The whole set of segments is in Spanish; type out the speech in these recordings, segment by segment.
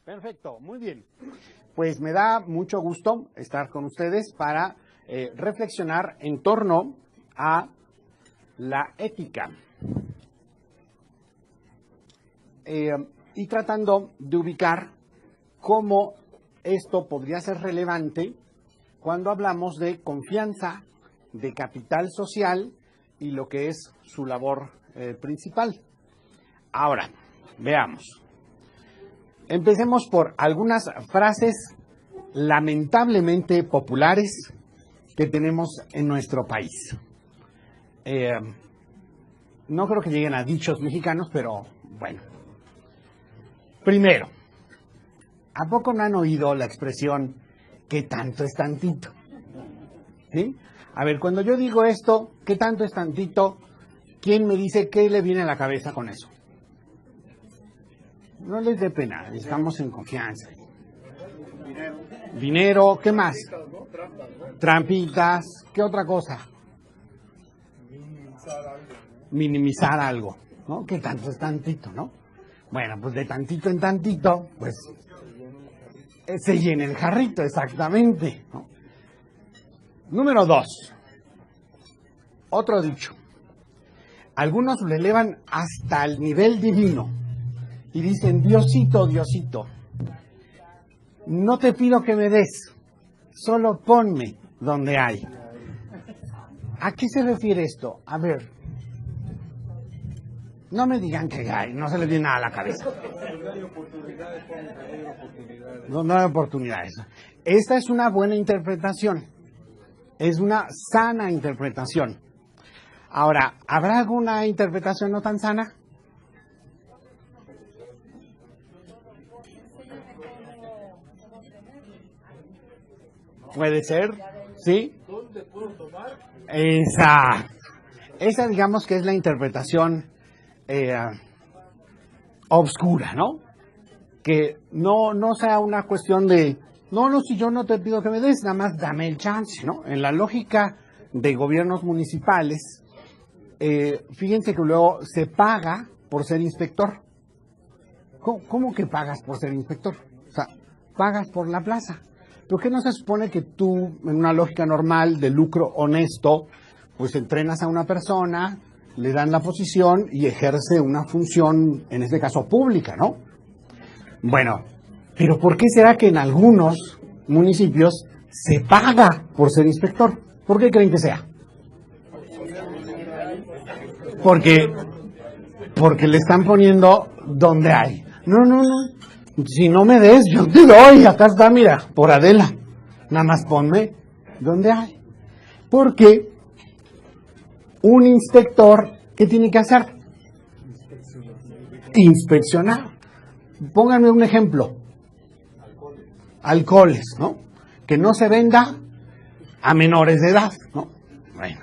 Perfecto, muy bien. Pues me da mucho gusto estar con ustedes para reflexionar en torno a la ética. Y tratando de ubicar cómo esto podría ser relevante cuando hablamos de confianza, de capital social y lo que es su labor principal. Ahora, veamos. Empecemos por algunas frases lamentablemente populares que tenemos en nuestro país. No creo que lleguen a dichos mexicanos, pero bueno. Primero, ¿a poco no han oído la expresión "qué tanto es tantito"? ¿Sí? A ver, cuando yo digo esto, ¿qué tanto es tantito? ¿Quién me dice qué le viene a la cabeza con eso? No les dé pena, estamos en confianza. Dinero, ¿qué más? Trampitas, ¿qué otra cosa? Minimizar algo, ¿no? ¿Qué tanto es tantito, no? Bueno, pues de tantito en tantito, pues se llena el jarrito, exactamente, ¿no? Número 2. Otro dicho. Algunos lo elevan hasta el nivel divino y dicen: Diosito, Diosito, no te pido que me des, solo ponme donde hay. ¿A qué se refiere esto? A ver, no me digan que hay, no se les viene nada a la cabeza. No hay oportunidades. Esta es una buena interpretación, es una sana interpretación. Ahora, ¿habrá alguna interpretación no tan sana? Puede ser, ¿sí? ¿Dónde puedo tomar? Esa digamos que es la interpretación obscura, ¿no? Que no sea una cuestión de, no, si yo no te pido que me des, nada más dame el chance, ¿no? En la lógica de gobiernos municipales, fíjense que luego se paga por ser inspector. ¿Cómo que pagas por ser inspector? O sea, pagas por la plaza. ¿Por qué no se supone que tú, en una lógica normal de lucro honesto, pues entrenas a una persona, le dan la posición y ejerce una función, en este caso pública, ¿no? Bueno, pero ¿por qué será que en algunos municipios se paga por ser inspector? ¿Por qué creen que sea? Porque le están poniendo donde hay. No. Si no me des, yo te doy. Acá está, mira, por Adela. Nada más ponme donde hay. Porque un inspector, ¿qué tiene que hacer? Inspeccionar. Pónganme un ejemplo. Alcoholes, ¿no? Que no se venda a menores de edad, ¿no? Bueno.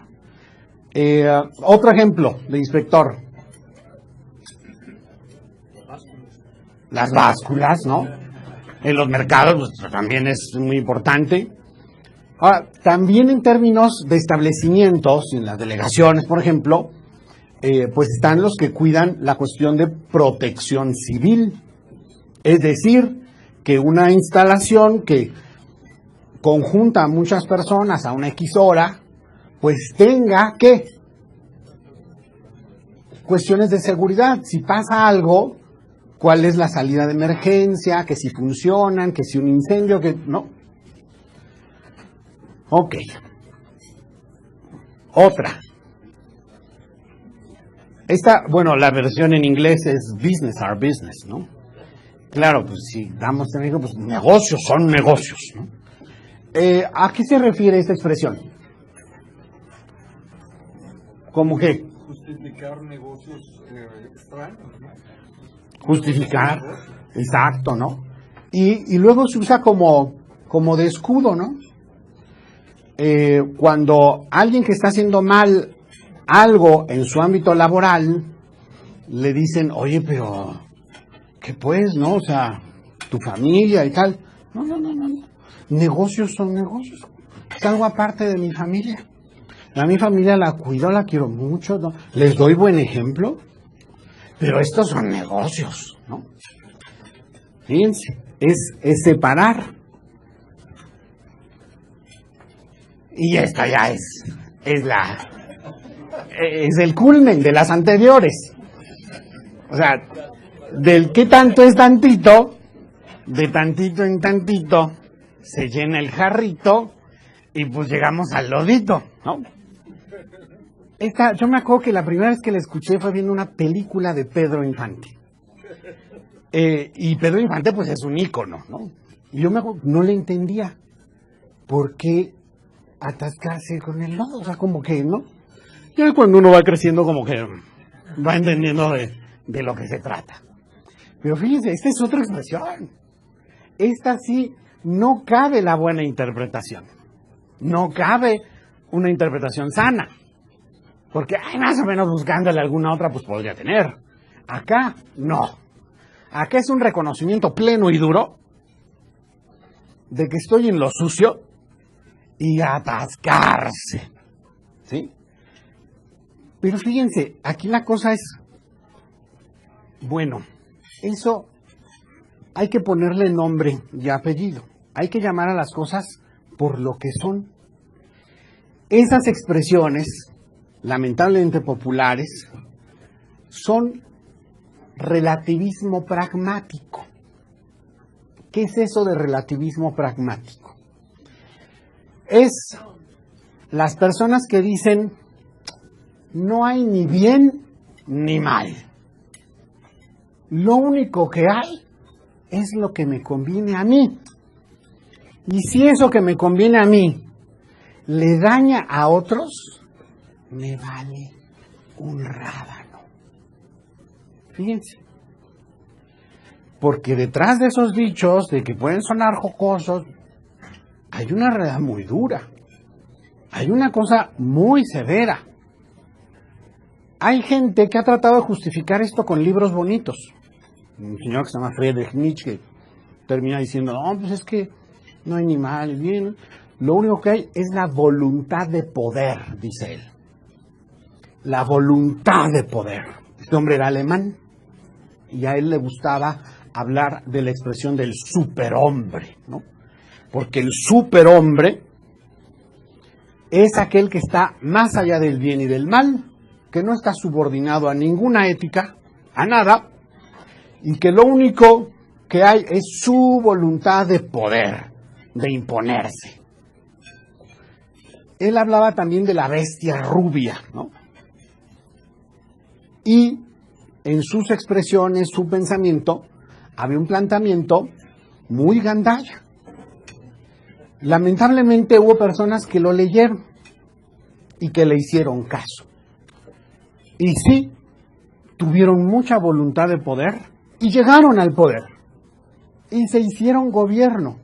Otro ejemplo de inspector. Las básculas, ¿no? En los mercados pues, también es muy importante. Ahora, también en términos de establecimientos, en las delegaciones, por ejemplo, pues están los que cuidan la cuestión de protección civil. Es decir, que una instalación que conjunta a muchas personas a una X hora, pues tenga que cuestiones de seguridad. Si pasa algo, ¿cuál es la salida de emergencia? Que si funcionan, que si un incendio, que no. Ok. Otra. Bueno, la versión en inglés es business are business, ¿no? Claro, pues si damos en México, pues negocios son negocios, ¿no? ¿A qué se refiere esta expresión? ¿Cómo qué? Justificar negocios extraños, ¿no? Justificar, exacto, ¿no? Y luego se usa como de escudo, ¿no? Cuando alguien que está haciendo mal algo en su ámbito laboral, le dicen: oye, pero, ¿qué pues, no? O sea, tu familia y tal. No. Negocios son negocios. Es algo aparte de mi familia. A mi familia la cuido, la quiero mucho, ¿no? Les doy buen ejemplo. Pero estos son negocios, ¿no? Fíjense. es separar. Y esta ya es el culmen de las anteriores. O sea, del qué tanto es tantito, de tantito en tantito, se llena el jarrito y pues llegamos al lodito, ¿no? Yo me acuerdo que la primera vez que la escuché fue viendo una película de Pedro Infante. Y Pedro Infante pues es un ícono, ¿no? Y yo no le entendía por qué atascarse con el lodo, o sea, como que, ¿no? Y cuando uno va creciendo como que va entendiendo de lo que se trata. Pero fíjense, esta es otra expresión. Esta sí no cabe la buena interpretación. No cabe una interpretación sana. Porque más o menos buscándole alguna otra pues podría tener. Acá no. Acá es un reconocimiento pleno y duro de que estoy en lo sucio y atascarse. ¿Sí? Pero fíjense, aquí la cosa es, bueno, eso hay que ponerle nombre y apellido. Hay que llamar a las cosas por lo que son. Esas expresiones, lamentablemente populares, son relativismo pragmático. ¿Qué es eso de relativismo pragmático? Es las personas que dicen, no hay ni bien ni mal. Lo único que hay es lo que me conviene a mí. Y si eso que me conviene a mí le daña a otros, me vale un rábano. Fíjense. Porque detrás de esos dichos, de que pueden sonar jocosos, hay una realidad muy dura. Hay una cosa muy severa. Hay gente que ha tratado de justificar esto con libros bonitos. Un señor que se llama Friedrich Nietzsche termina diciendo, no, pues es que no hay ni mal ni bien. Lo único que hay es la voluntad de poder, dice él. La voluntad de poder. Este hombre era alemán y a él le gustaba hablar de la expresión del superhombre, ¿no? Porque el superhombre es aquel que está más allá del bien y del mal, que no está subordinado a ninguna ética, a nada, y que lo único que hay es su voluntad de poder, de imponerse. Él hablaba también de la bestia rubia, ¿no? Y en sus expresiones, su pensamiento, había un planteamiento muy gandalla. Lamentablemente hubo personas que lo leyeron y que le hicieron caso. Y sí, tuvieron mucha voluntad de poder y llegaron al poder. Y se hicieron gobierno.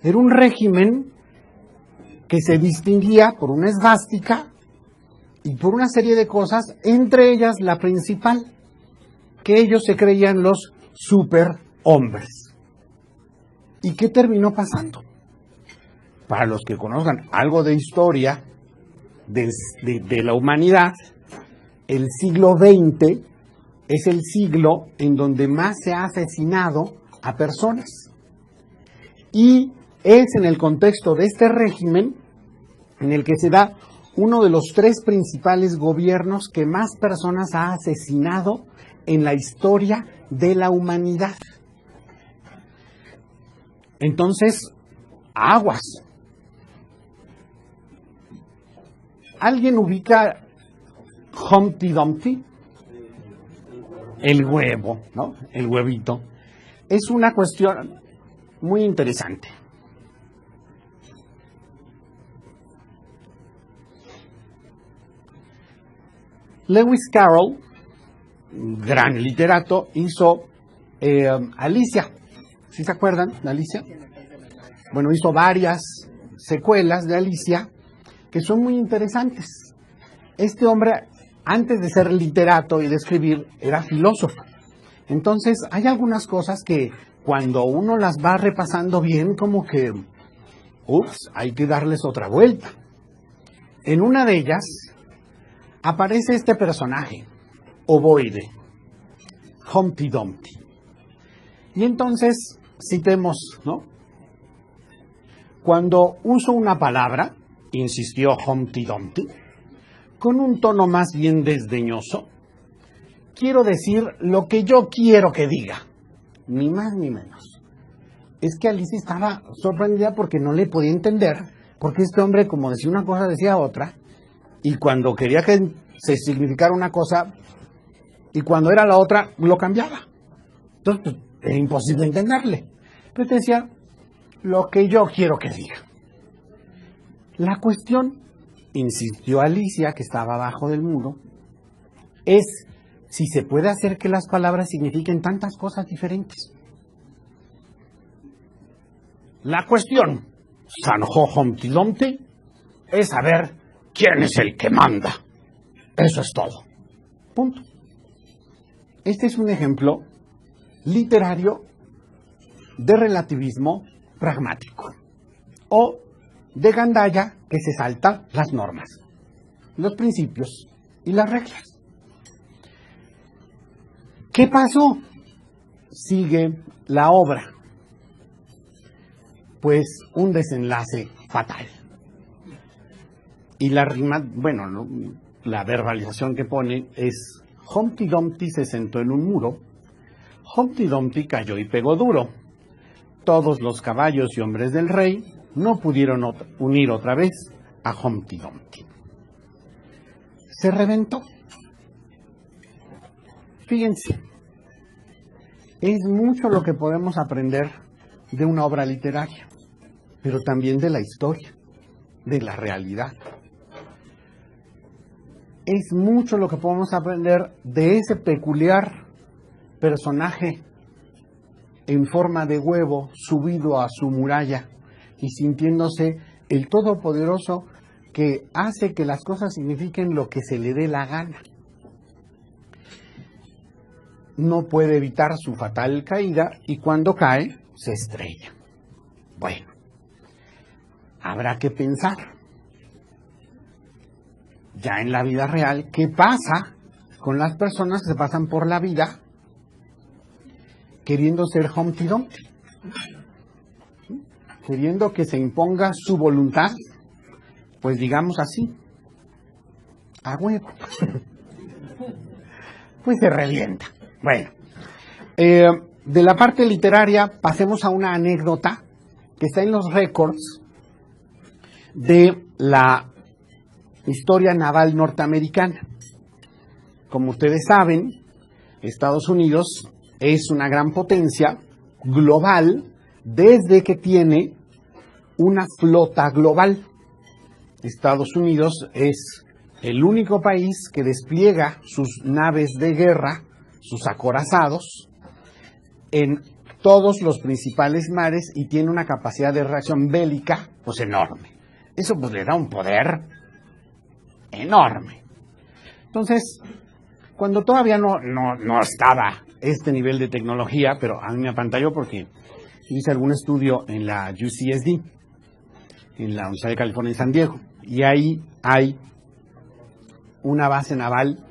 Era un régimen que se distinguía por una esvástica y por una serie de cosas, entre ellas la principal, que ellos se creían los superhombres. ¿Y qué terminó pasando? Para los que conozcan algo de historia de la humanidad, el siglo XX es el siglo en donde más se ha asesinado a personas. Y es en el contexto de este régimen en el que se da uno de los 3 principales gobiernos que más personas ha asesinado en la historia de la humanidad. Entonces, aguas. ¿Alguien ubica Humpty Dumpty? El huevo, ¿no? El huevito. Es una cuestión muy interesante. Lewis Carroll, gran literato, hizo Alicia. ¿Sí se acuerdan de Alicia? Bueno, hizo varias secuelas de Alicia que son muy interesantes. Este hombre, antes de ser literato y de escribir, era filósofo. Entonces, hay algunas cosas que cuando uno las va repasando bien, como que, hay que darles otra vuelta. En una de ellas, aparece este personaje, ovoide, Humpty Dumpty. Y entonces, citemos, ¿no? Cuando uso una palabra, insistió Humpty Dumpty, con un tono más bien desdeñoso, quiero decir lo que yo quiero que diga, ni más ni menos. Es que Alicia estaba sorprendida porque no le podía entender, porque este hombre, como decía una cosa, decía otra, y cuando quería que se significara una cosa, y cuando era la otra, lo cambiaba. Entonces, pues, era imposible entenderle. Pero te decía lo que yo quiero que diga. La cuestión, insistió Alicia, que estaba abajo del muro, es si se puede hacer que las palabras signifiquen tantas cosas diferentes. La cuestión, zanjó Humpty Dumpty, es saber quién es el que manda. Eso es todo. Punto. Este es un ejemplo literario de relativismo pragmático o de gandalla que se salta las normas, los principios y las reglas. ¿Qué pasó? Sigue la obra. Pues un desenlace fatal. Y la rima, bueno, ¿no? La verbalización que pone es: Humpty Dumpty se sentó en un muro, Humpty Dumpty cayó y pegó duro. Todos los caballos y hombres del rey no pudieron unir otra vez a Humpty Dumpty. Se reventó. Fíjense, es mucho lo que podemos aprender de una obra literaria, pero también de la historia, de la realidad. Es mucho lo que podemos aprender de ese peculiar personaje en forma de huevo subido a su muralla y sintiéndose el todopoderoso que hace que las cosas signifiquen lo que se le dé la gana. No puede evitar su fatal caída y cuando cae se estrella. Bueno, habrá que pensar ya en la vida real qué pasa con las personas que se pasan por la vida queriendo ser Humpty Dumpty, queriendo que se imponga su voluntad, pues digamos así, a huevo. Pues se revienta. Bueno, de la parte literaria pasemos a una anécdota que está en los récords de la historia naval norteamericana. Como ustedes saben, Estados Unidos es una gran potencia global desde que tiene una flota global. Estados Unidos es el único país que despliega sus naves de guerra, sus acorazados, en todos los principales mares y tiene una capacidad de reacción bélica pues enorme. Eso pues le da un poder enorme. Entonces, cuando todavía no estaba este nivel de tecnología, pero a mí me apantalló porque hice algún estudio en la UCSD, en la Universidad de California en San Diego, y ahí hay una base naval.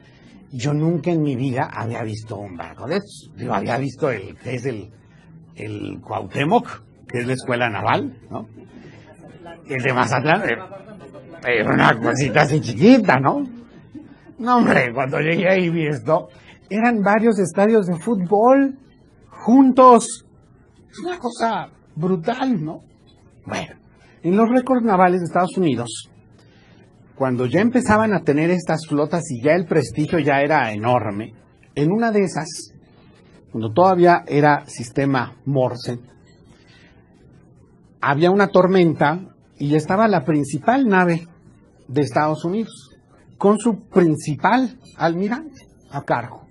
Yo nunca en mi vida había visto un barco de estos. Yo había visto el Cuauhtémoc, que es la escuela naval, ¿no? El de Mazatlán, era una cosita así chiquita, ¿no? No, hombre, cuando llegué ahí vi esto, eran varios estadios de fútbol juntos. Es una cosa brutal, ¿no? Bueno, en los récords navales de Estados Unidos, cuando ya empezaban a tener estas flotas y ya el prestigio ya era enorme, en una de esas, cuando todavía era sistema Morse, había una tormenta y estaba la principal nave de Estados Unidos, con su principal almirante a cargo.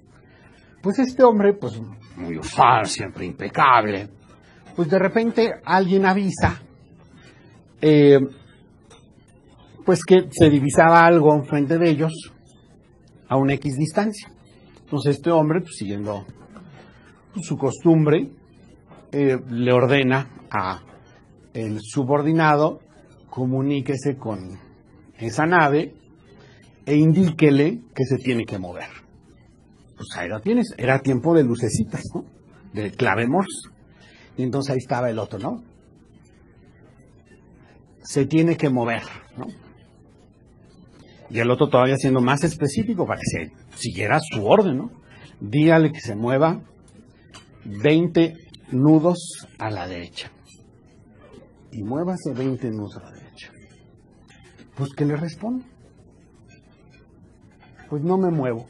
Pues este hombre, pues muy usual, siempre impecable, pues de repente alguien avisa, pues que se divisaba algo enfrente de ellos a una X distancia. Entonces este hombre, pues siguiendo su costumbre, le ordena a el subordinado: comuníquese con esa nave e indíquele que se tiene que mover. Pues ahí lo tienes, era tiempo de lucecitas, ¿no? De clave Morse. Y entonces ahí estaba el otro, ¿no? Se tiene que mover, ¿no? Y el otro todavía siendo más específico para que se siguiera su orden, ¿no? Dígale que se mueva 20 nudos a la derecha. Y muévase 20 nudos a la derecha. Pues, ¿qué le responde? Pues no me muevo.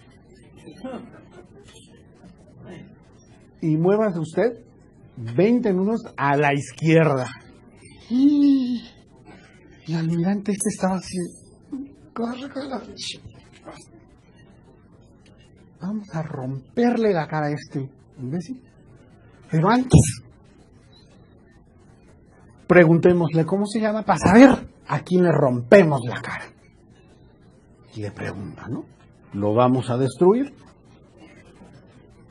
Y muévase usted 20 nudos a la izquierda. Y el almirante estaba así. Vamos a romperle la cara a este imbécil. Pero antes, preguntémosle cómo se llama para saber a quién le rompemos la cara. Y le pregunta, ¿no? Lo vamos a destruir,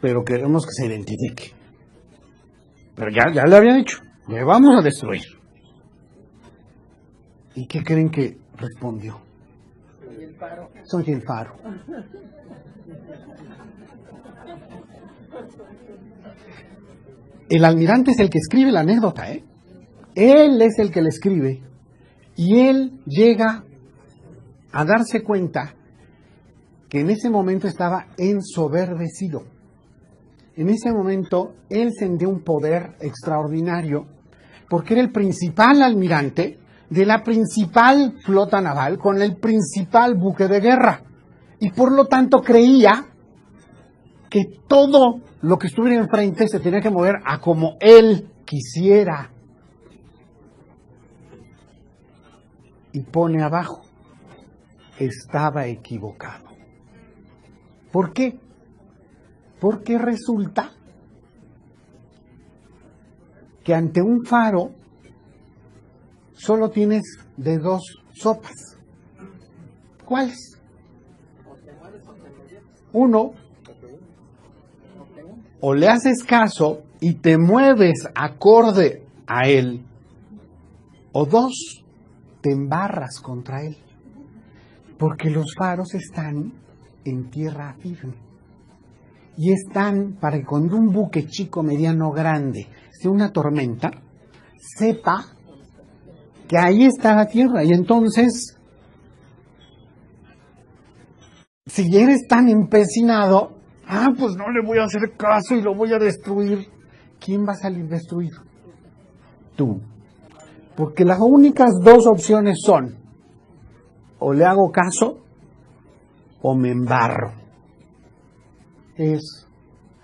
pero queremos que se identifique. Pero ya le había dicho, le vamos a destruir. ¿Y qué creen que respondió? Soy el faro. El almirante es el que escribe la anécdota, ¿eh? Él es el que la escribe. Y él llega a darse cuenta que en ese momento estaba ensoberbecido. En ese momento él sentía un poder extraordinario porque era el principal almirante de la principal flota naval con el principal buque de guerra. Y por lo tanto creía que todo lo que estuviera enfrente se tenía que mover a como él quisiera. Y pone abajo, estaba equivocado. ¿Por qué? Porque resulta que ante un faro solo tienes de dos sopas. ¿Cuáles? Uno, o le haces caso y te mueves acorde a él, o dos, te embarras contra él, porque los faros están en tierra firme y están para que cuando un buque chico, mediano, grande sea una tormenta, sepa que ahí está la tierra. Y entonces, si eres tan empecinado, pues no le voy a hacer caso y lo voy a destruir. ¿Quién va a salir destruido? Tú. Porque las únicas dos opciones son, o le hago caso, o me embarro. Es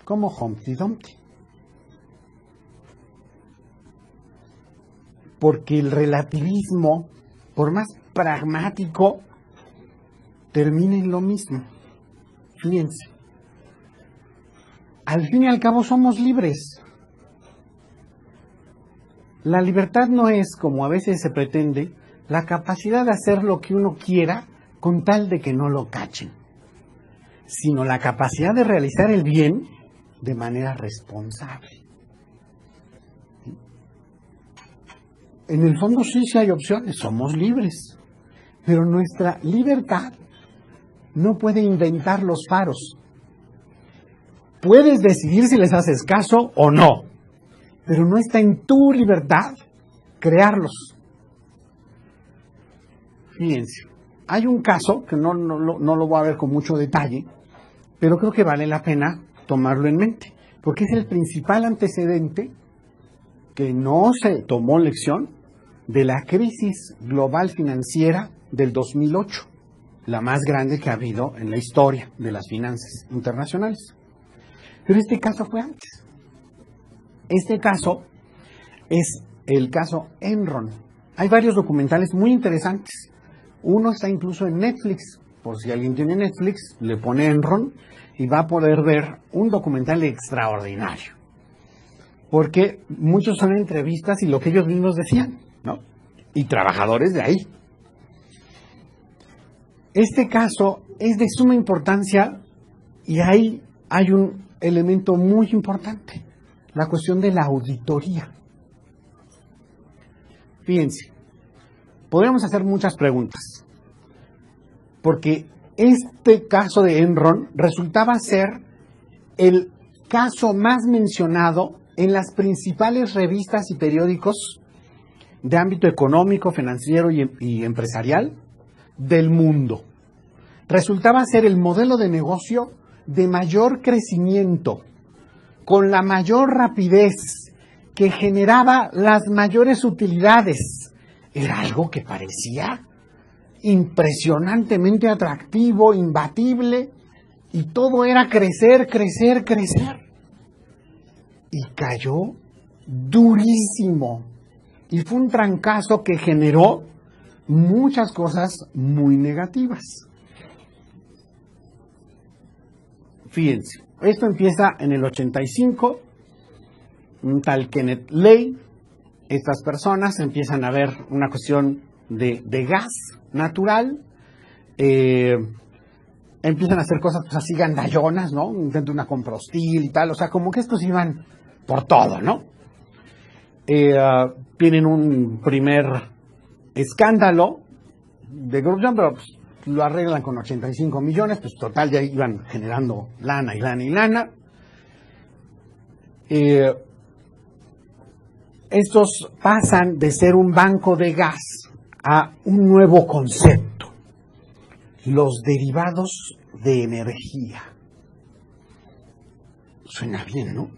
como Humpty Dumpty. Porque el relativismo, por más pragmático, termina en lo mismo. Fíjense. Al fin y al cabo somos libres. La libertad no es, como a veces se pretende, la capacidad de hacer lo que uno quiera con tal de que no lo cachen, sino la capacidad de realizar el bien de manera responsable. En el fondo sí hay opciones, somos libres, pero nuestra libertad no puede inventar los faros. Puedes decidir si les haces caso o no, pero no está en tu libertad crearlos. Fíjense, hay un caso que no lo voy a ver con mucho detalle, pero creo que vale la pena tomarlo en mente, porque es el principal antecedente que no se tomó lección de la crisis global financiera del 2008, la más grande que ha habido en la historia de las finanzas internacionales. Pero este caso fue antes. Este caso es el caso Enron. Hay varios documentales muy interesantes. Uno está incluso en Netflix. Por si alguien tiene Netflix, le pone Enron y va a poder ver un documental extraordinario. Porque muchos son entrevistas y lo que ellos mismos decían, ¿no? Y trabajadores de ahí. Este caso es de suma importancia y ahí hay un elemento muy importante, la cuestión de la auditoría. Fíjense, podríamos hacer muchas preguntas, porque este caso de Enron resultaba ser el caso más mencionado en las principales revistas y periódicos de ámbito económico, financiero y empresarial del mundo. Resultaba ser el modelo de negocio de mayor crecimiento, con la mayor rapidez, que generaba las mayores utilidades. Era algo que parecía impresionantemente atractivo, imbatible, y todo era crecer, crecer, crecer. Y cayó durísimo. Y fue un trancazo que generó muchas cosas muy negativas. Fíjense, esto empieza en el 85, un tal Kenneth Lay. Estas personas empiezan a ver una cuestión de gas natural, empiezan a hacer cosas pues, así gandallonas, ¿no? Intento una compra hostil y tal, o sea, como que estos iban por todo, ¿no? Tienen un primer escándalo de corrupción, pero pues, lo arreglan con 85 millones, pues total ya iban generando lana y lana y lana. Estos pasan de ser un banco de gas a un nuevo concepto, los derivados de energía. Suena bien, ¿no?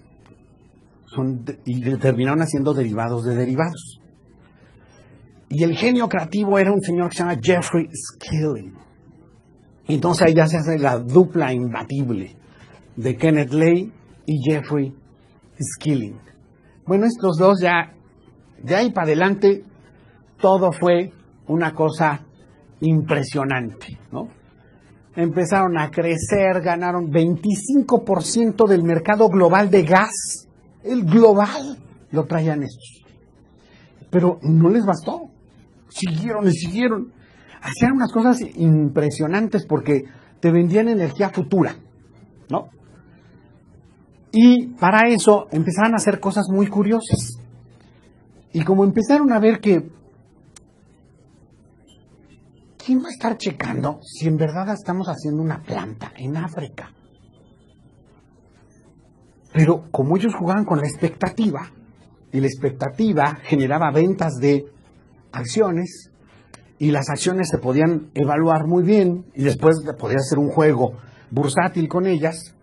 Y terminaron haciendo derivados de derivados. Y el genio creativo era un señor que se llama Jeffrey Skilling. Entonces ahí ya se hace la dupla imbatible de Kenneth Lay y Jeffrey Skilling. Bueno, estos dos ya, de ahí para adelante, todo fue una cosa impresionante, ¿no? Empezaron a crecer, ganaron 25% del mercado global de gas. El global lo traían estos. Pero no les bastó. Siguieron y siguieron. Hacían unas cosas impresionantes porque te vendían energía futura, ¿no? Y para eso empezaron a hacer cosas muy curiosas. Y como empezaron a ver que ¿quién va a estar checando si en verdad estamos haciendo una planta en África? Pero como ellos jugaban con la expectativa, y la expectativa generaba ventas de acciones, y las acciones se podían evaluar muy bien, y después podía hacer un juego bursátil con ellas,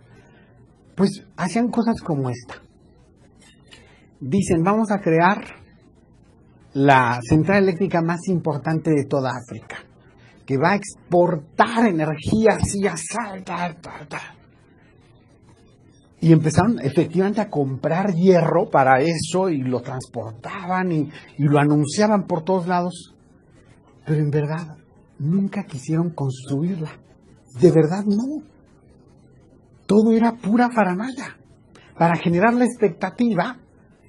pues hacían cosas como esta. Dicen, vamos a crear la central eléctrica más importante de toda África, que va a exportar energía así, y empezaron efectivamente a comprar hierro para eso, y lo transportaban y lo anunciaban por todos lados, pero en verdad nunca quisieron construirla. De verdad no. Todo era pura faramalla, para generar la expectativa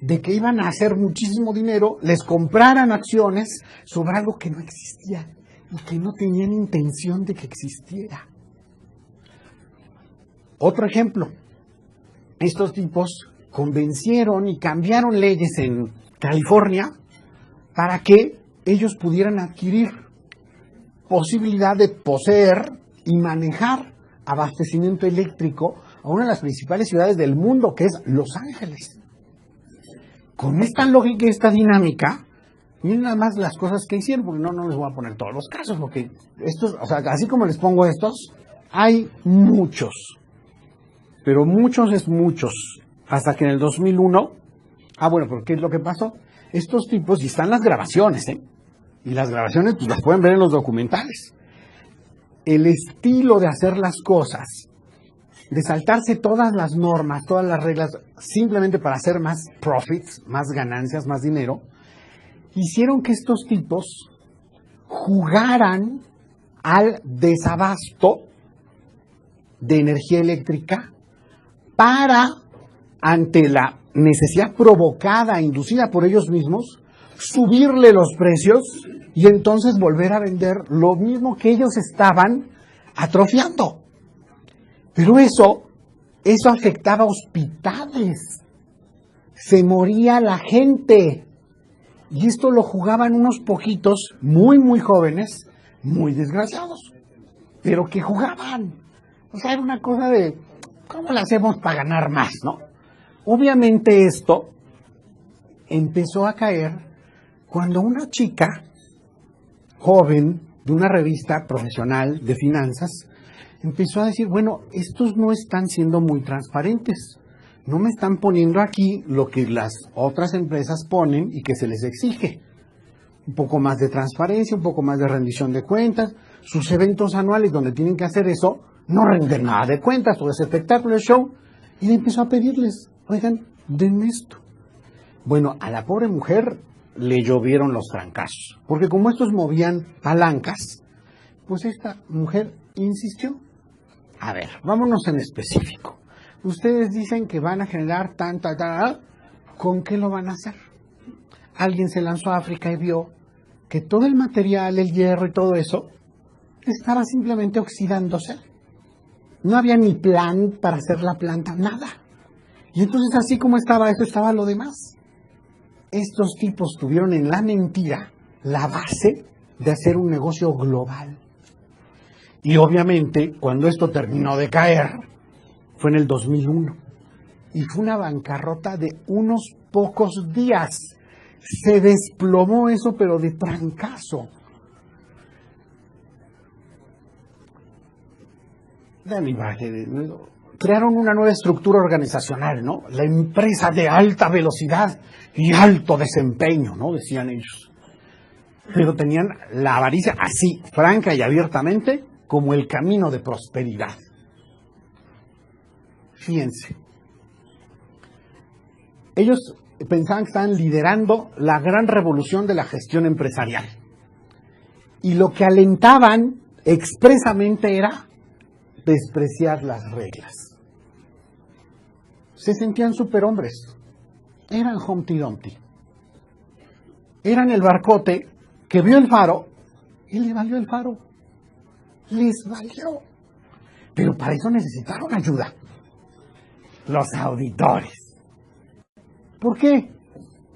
de que iban a hacer muchísimo dinero, les compraran acciones sobre algo que no existía y que no tenían intención de que existiera. Otro ejemplo, estos tipos convencieron y cambiaron leyes en California para que ellos pudieran adquirir posibilidad de poseer y manejar abastecimiento eléctrico a una de las principales ciudades del mundo, que es Los Ángeles. Con esta lógica y esta dinámica, miren nada más las cosas que hicieron, porque no les voy a poner todos los casos, porque estos, o sea, así como les pongo estos, hay muchos, pero muchos es muchos, hasta que en el 2001, bueno, pero ¿qué es lo que pasó? Estos tipos, y están las grabaciones, y las grabaciones pues las pueden ver en los documentales. El estilo de hacer las cosas, de saltarse todas las normas, todas las reglas, simplemente para hacer más profits, más ganancias, más dinero, hicieron que estos tipos jugaran al desabasto de energía eléctrica para, ante la necesidad provocada, inducida por ellos mismos, subirle los precios y entonces volver a vender lo mismo que ellos estaban atrofiando. Pero eso afectaba a hospitales. Se moría la gente. Y esto lo jugaban unos poquitos, muy, muy jóvenes, muy desgraciados, pero que jugaban. O sea, era una cosa de, ¿cómo le hacemos para ganar más, no? Obviamente esto empezó a caer cuando una chica joven de una revista profesional de finanzas empezó a decir, bueno, estos no están siendo muy transparentes, no me están poniendo aquí lo que las otras empresas ponen y que se les exige. Un poco más de transparencia, un poco más de rendición de cuentas, sus eventos anuales donde tienen que hacer eso, no render nada de cuentas, todo ese espectáculo, el show, y le empezó a pedirles, oigan, denme esto. Bueno, a la pobre mujer le llovieron los trancazos, porque como estos movían palancas, pues esta mujer insistió. A ver, vámonos en específico. Ustedes dicen que van a generar tanta, ¿con qué lo van a hacer? Alguien se lanzó a África y vio que todo el material, el hierro y todo eso, estaba simplemente oxidándose. No había ni plan para hacer la planta, nada. Y entonces así como estaba eso, estaba lo demás. Estos tipos tuvieron en la mentira la base de hacer un negocio global. Y obviamente, cuando esto terminó de caer, fue en el 2001. Y fue una bancarrota de unos pocos días. Se desplomó eso, pero de trancazo. Crearon una nueva estructura organizacional, ¿no? La empresa de alta velocidad y alto desempeño, ¿no? Decían ellos. Pero tenían la avaricia así, franca y abiertamente, como el camino de prosperidad. Fíjense. Ellos pensaban que estaban liderando la gran revolución de la gestión empresarial. Y lo que alentaban expresamente era despreciar las reglas. Se sentían superhombres. Eran Humpty Dumpty. Eran el barcote que vio el faro y le valió el faro. Les valió. Pero para eso necesitaron ayuda. Los auditores. ¿Por qué?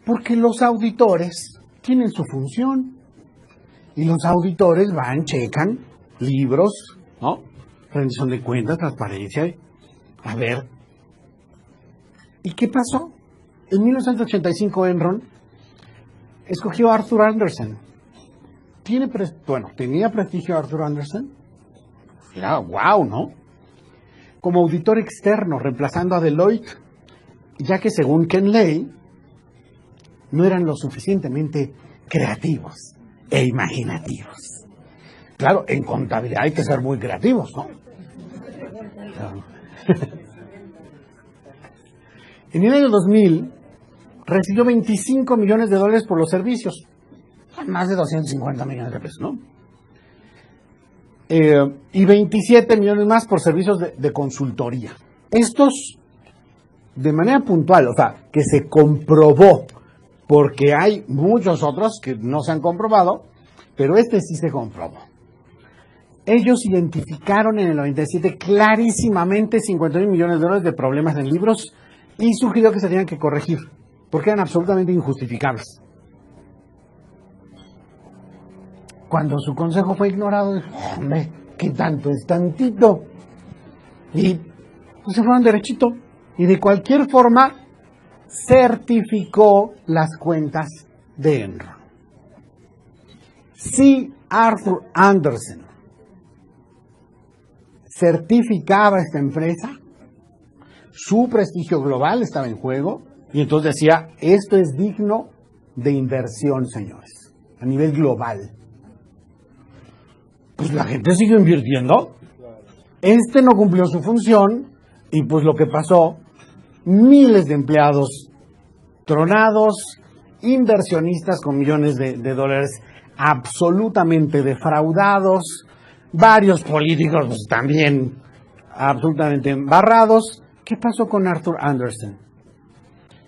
Porque los auditores tienen su función. Y los auditores van, checan libros, ¿no? Rendición de cuentas, transparencia. A ver. ¿Y qué pasó? En 1985 Enron escogió a Arthur Andersen. Tenía prestigio Arthur Andersen. Era wow, ¿no? Como auditor externo, reemplazando a Deloitte, ya que según Ken Lay, no eran lo suficientemente creativos e imaginativos. Claro, en contabilidad hay que ser muy creativos, ¿no? Claro. En el año 2000 recibió $25 millones por los servicios. Más de 250 millones de pesos, ¿no? Y 27 millones más por servicios de consultoría. Estos, de manera puntual, o sea, que se comprobó, porque hay muchos otros que no se han comprobado, pero este sí se comprobó. Ellos identificaron en el 97 clarísimamente 51 millones de dólares de problemas en libros y sugirió que se tenían que corregir, porque eran absolutamente injustificables. Cuando su consejo fue ignorado, dijo, hombre, ¿qué tanto es tantito? Y pues, se fueron derechito. Y de cualquier forma, certificó las cuentas de Enron. Si Arthur Andersen certificaba esta empresa, su prestigio global estaba en juego, y entonces decía, esto es digno de inversión, señores, a nivel global. Pues la gente siguió invirtiendo. Este no cumplió su función y pues lo que pasó, miles de empleados tronados, inversionistas con millones de dólares absolutamente defraudados, varios políticos pues, también absolutamente embarrados. ¿Qué pasó con Arthur Andersen?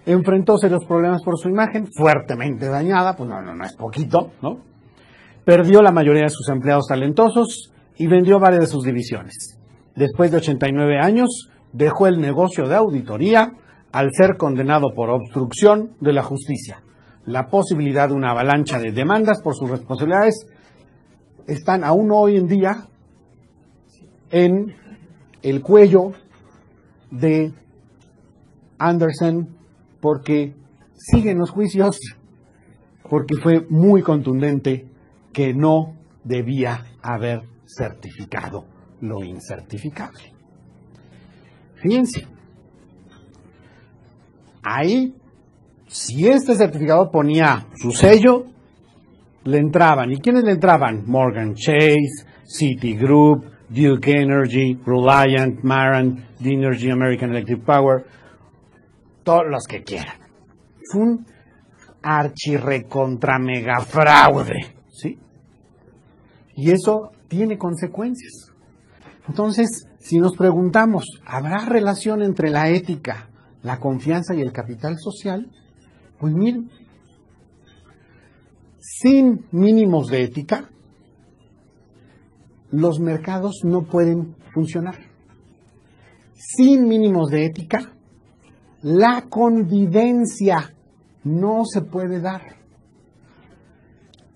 Enfrentó serios problemas por su imagen, fuertemente dañada, pues no es poquito, ¿no? Perdió la mayoría de sus empleados talentosos y vendió varias de sus divisiones. Después de 89 años, dejó el negocio de auditoría al ser condenado por obstrucción de la justicia. La posibilidad de una avalancha de demandas por sus responsabilidades están aún hoy en día en el cuello de Andersen porque siguen los juicios, porque fue muy contundente que no debía haber certificado lo incertificable. Fíjense, ahí, si este certificado ponía su sello, le entraban. ¿Y quiénes le entraban? Morgan Chase, Citigroup, Duke Energy, Reliant, Maran, Dinergy, American Electric Power, todos los que quieran. Fue un archirrecontra mega fraude, ¿sí? Y eso tiene consecuencias. Entonces, si nos preguntamos, ¿habrá relación entre la ética, la confianza y el capital social? Pues miren, sin mínimos de ética, los mercados no pueden funcionar. Sin mínimos de ética, la convivencia no se puede dar.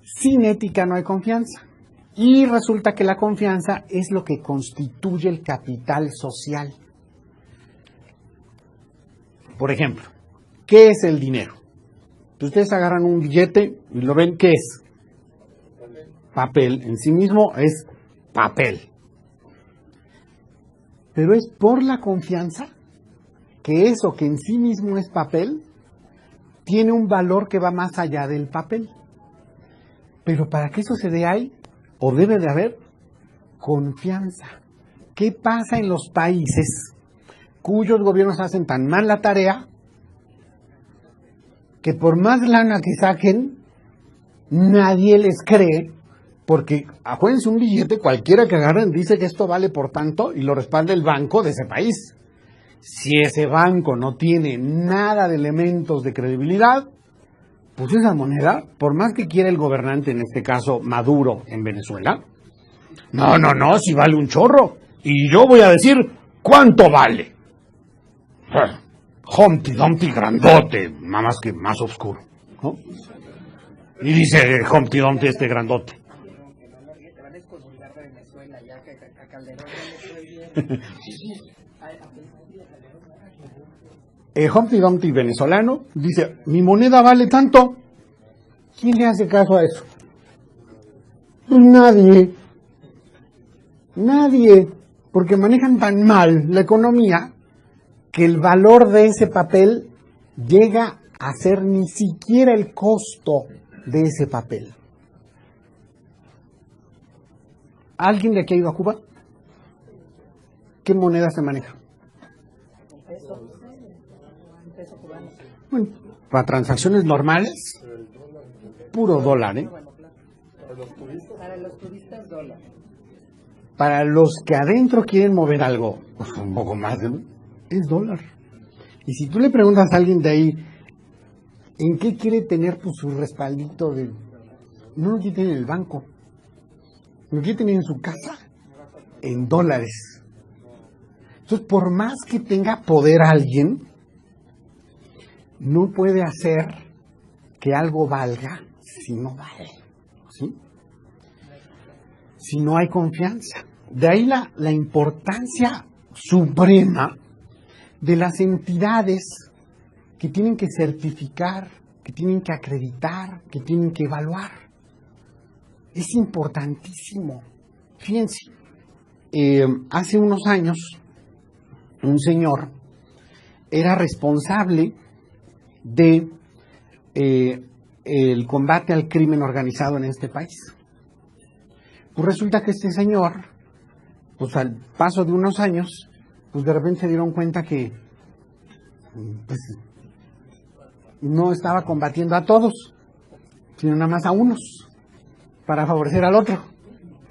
Sin ética no hay confianza. Y resulta que la confianza es lo que constituye el capital social. Por ejemplo, ¿qué es el dinero? Ustedes agarran un billete y lo ven, ¿qué es? Papel. En sí mismo es papel. Pero es por la confianza que eso que en sí mismo es papel tiene un valor que va más allá del papel. Pero para que eso se dé hay, o debe de haber, confianza. ¿Qué pasa en los países cuyos gobiernos hacen tan mal la tarea que por más lana que saquen, nadie les cree? Porque, acuérdense, un billete cualquiera que agarren dice que esto vale por tanto y lo respalda el banco de ese país. Si ese banco no tiene nada de elementos de credibilidad, pues esa moneda, por más que quiera el gobernante, en este caso Maduro en Venezuela, no, si vale un chorro. Y yo voy a decir, ¿cuánto vale? Humpty Dumpty grandote, nada más que más oscuro, ¿no? Y dice Humpty Dumpty grandote. El Humpty Dumpty venezolano dice, mi moneda vale tanto. ¿Quién le hace caso a eso? Pues nadie, porque manejan tan mal la economía que el valor de ese papel llega a ser ni siquiera el costo de ese papel. ¿Alguien de aquí ha ido a Cuba? ¿Qué moneda se maneja? Bueno, para transacciones normales, puro dólar, ¿eh? Para los turistas, dólar. Para los que adentro quieren mover algo, pues un poco más, ¿no? Es dólar. Y si tú le preguntas a alguien de ahí, ¿en qué quiere tener pues, su respaldito? No lo quiere tener en el banco. Lo quiere tener en su casa, en dólares. Entonces, por más que tenga poder alguien, no puede hacer que algo valga si no vale, ¿sí? Si no hay confianza. De ahí la importancia suprema de las entidades que tienen que certificar, que tienen que acreditar, que tienen que evaluar. Es importantísimo. Fíjense, hace unos años, un señor era responsable de el combate al crimen organizado en este país. Pues resulta que este señor, pues al paso de unos años, pues de repente se dieron cuenta que pues, no estaba combatiendo a todos, sino nada más a unos, para favorecer al otro,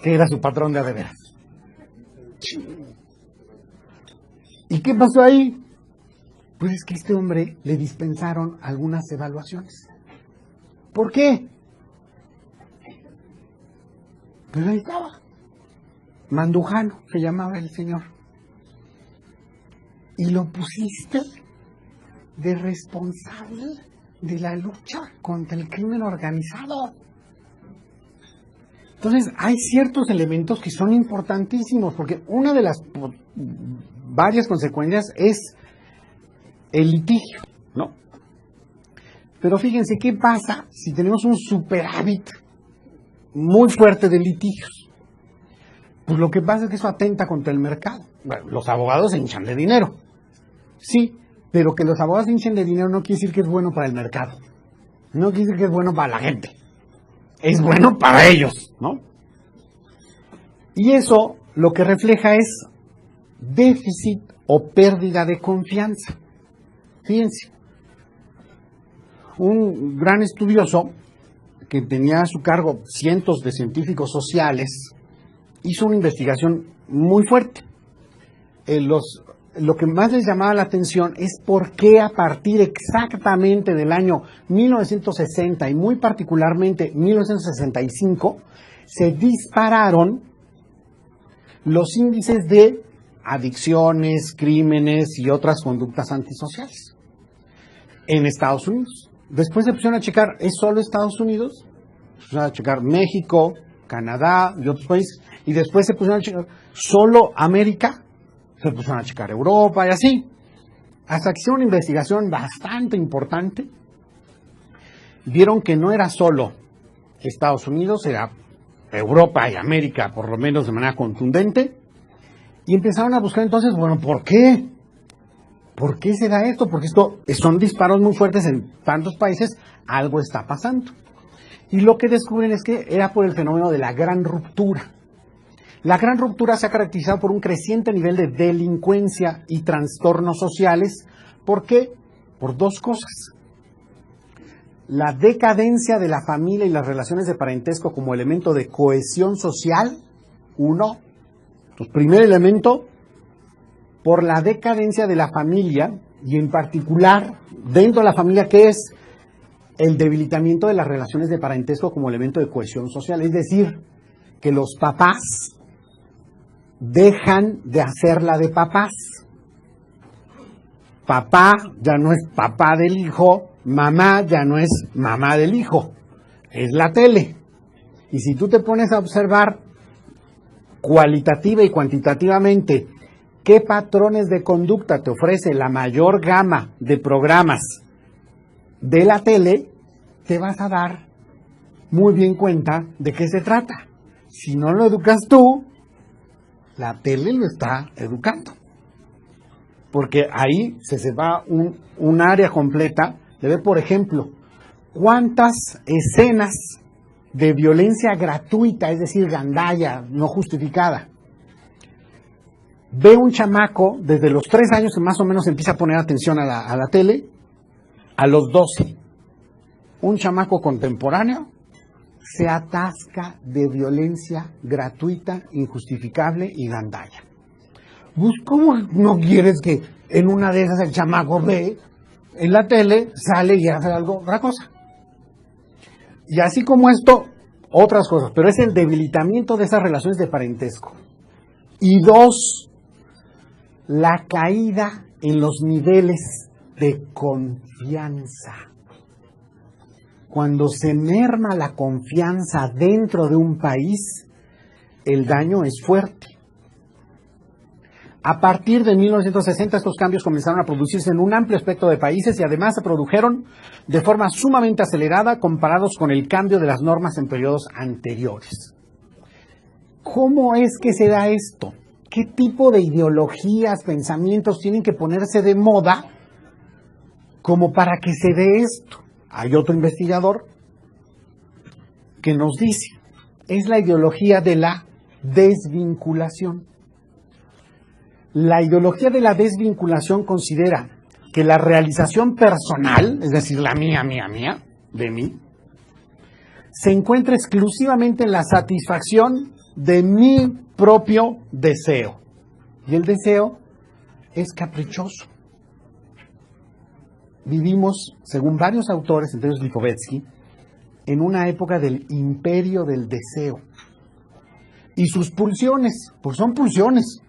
que era su patrón de a de veras. ¿Y qué pasó ahí? Pues es que a este hombre le dispensaron algunas evaluaciones. ¿Por qué? Pues ahí estaba. Mandujano se llamaba el señor. Y lo pusiste de responsable de la lucha contra el crimen organizado. Entonces, hay ciertos elementos que son importantísimos, porque una de las varias consecuencias es el litigio, ¿no? Pero fíjense, ¿qué pasa si tenemos un superávit muy fuerte de litigios? Pues lo que pasa es que eso atenta contra el mercado. Bueno, los abogados se hinchan de dinero. Sí, pero que los abogados se hinchen de dinero no quiere decir que es bueno para el mercado. No quiere decir que es bueno para la gente. Es bueno para ellos, ¿no? Y eso lo que refleja es déficit o pérdida de confianza. Fíjense, un gran estudioso que tenía a su cargo cientos de científicos sociales hizo una investigación muy fuerte. Lo que más les llamaba la atención es por qué a partir exactamente del año 1960 y muy particularmente 1965 se dispararon los índices de adicciones, crímenes y otras conductas antisociales en Estados Unidos. Después se pusieron a checar, ¿es solo Estados Unidos? Se pusieron a checar México, Canadá y otros países. Y después se pusieron a checar solo América, se pusieron a checar Europa y así. Hasta que hicieron una investigación bastante importante. Vieron que no era solo Estados Unidos, era Europa y América, por lo menos de manera contundente. Y empezaron a buscar entonces, bueno, ¿por qué? ¿Por qué se da esto? Porque esto son disparos muy fuertes en tantos países, algo está pasando. Y lo que descubren es que era por el fenómeno de la gran ruptura. La gran ruptura se ha caracterizado por un creciente nivel de delincuencia y trastornos sociales. ¿Por qué? Por dos cosas. La decadencia de la familia y las relaciones de parentesco como elemento de cohesión social, uno. Entonces, primer elemento, por la decadencia de la familia y en particular dentro de la familia, ¿qué es? El debilitamiento de las relaciones de parentesco como elemento de cohesión social. Es decir, que los papás dejan de hacerla de papás. Papá ya no es papá del hijo, mamá ya no es mamá del hijo, es la tele. Y si tú te pones a observar cualitativa y cuantitativamente qué patrones de conducta te ofrece la mayor gama de programas de la tele, te vas a dar muy bien cuenta de qué se trata. Si no lo educas tú, la tele lo está educando. Porque ahí se va un área completa de ver, por ejemplo, cuántas escenas de violencia gratuita, es decir, gandalla, no justificada, ve un chamaco desde los 3 años que más o menos empieza a poner atención a la tele, a los 12. Un chamaco contemporáneo se atasca de violencia gratuita, injustificable y gandalla. Pues, ¿cómo no quieres que en una de esas el chamaco ve en la tele, sale y hace otra cosa? Y así como esto, otras cosas, pero es el debilitamiento de esas relaciones de parentesco. Y dos, la caída en los niveles de confianza. Cuando se merma la confianza dentro de un país, el daño es fuerte. A partir de 1960 estos cambios comenzaron a producirse en un amplio espectro de países y además se produjeron de forma sumamente acelerada comparados con el cambio de las normas en periodos anteriores. ¿Cómo es que se da esto? ¿Qué tipo de ideologías, pensamientos tienen que ponerse de moda como para que se dé esto? Hay otro investigador que nos dice, es la ideología de la desvinculación. La ideología de la desvinculación considera que la realización personal, es decir, la mía, de mí, se encuentra exclusivamente en la satisfacción de mi propio deseo. Y el deseo es caprichoso. Vivimos, según varios autores, entre ellos Lipovetsky, en una época del imperio del deseo. Y sus pulsiones, pues son pulsiones.